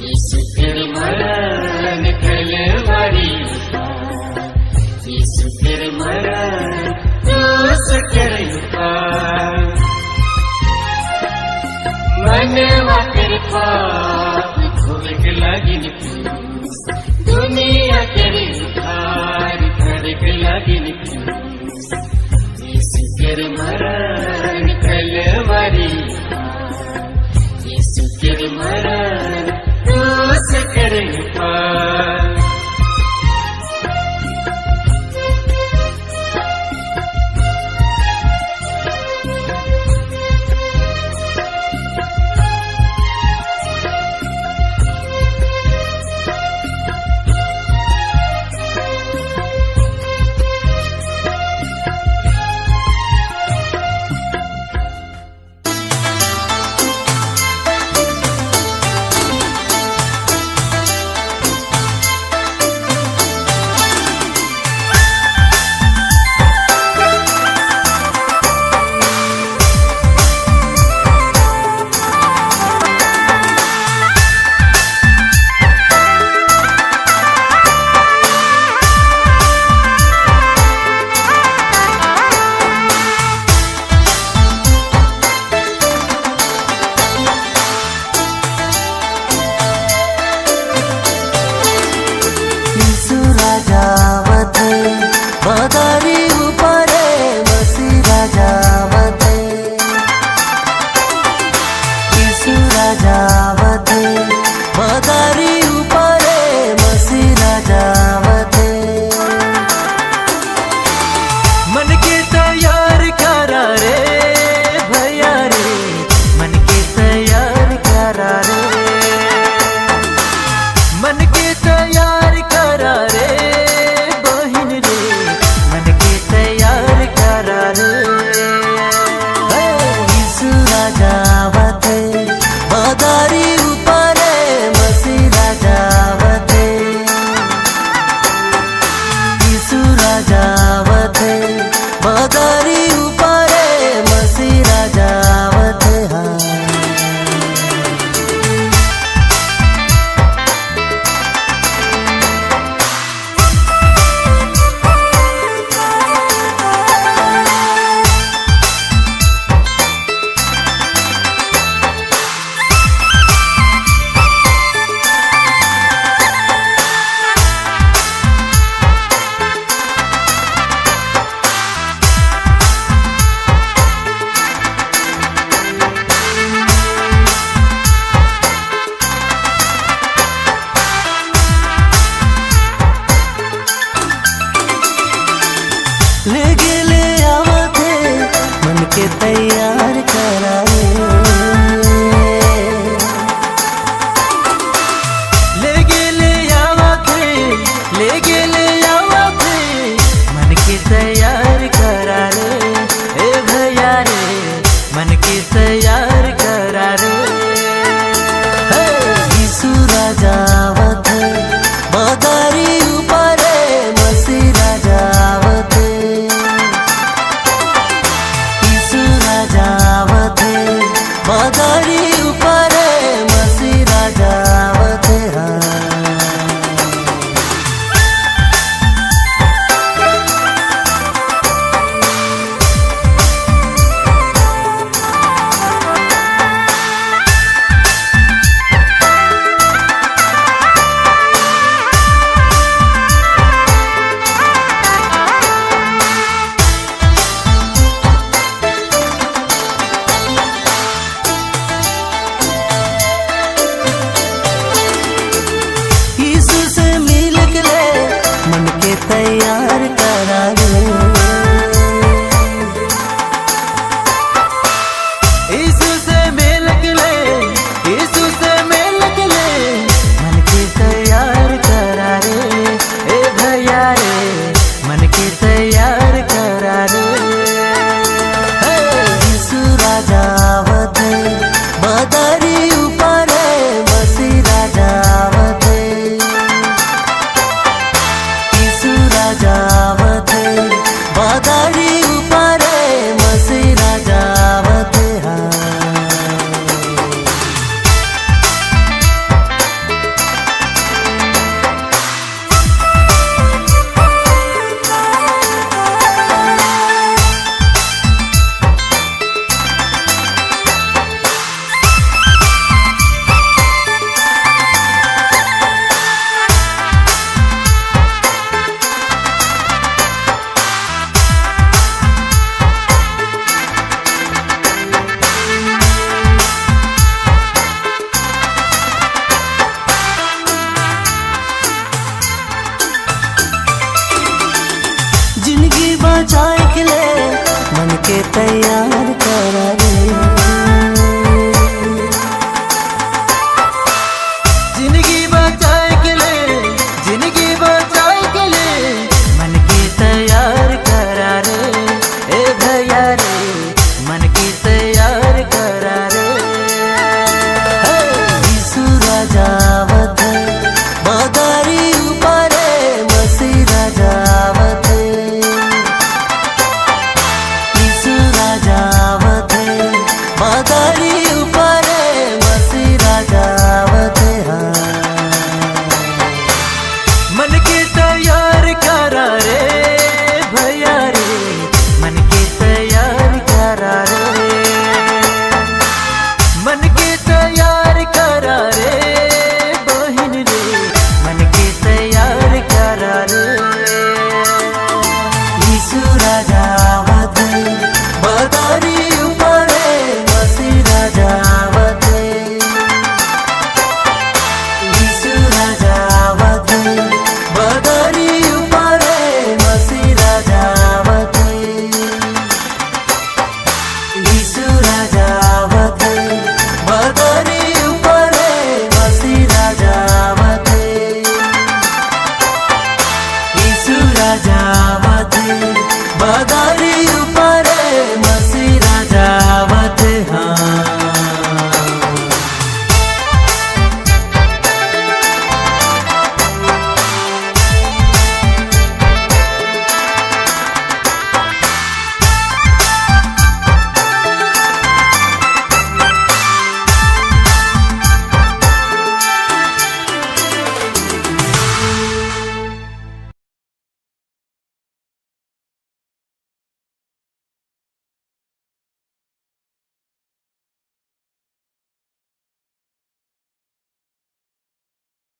यीशु फिर मरण कलवरी यीशु फिर मरण क्रूस कर मनवा कर पाप धोख लगिन दुनिया तेरी उधार धड़क लगिन यीशु फिर मरण कलवरी यीशु फिर मरण क्रूस कर जाए खिले मन के तैयार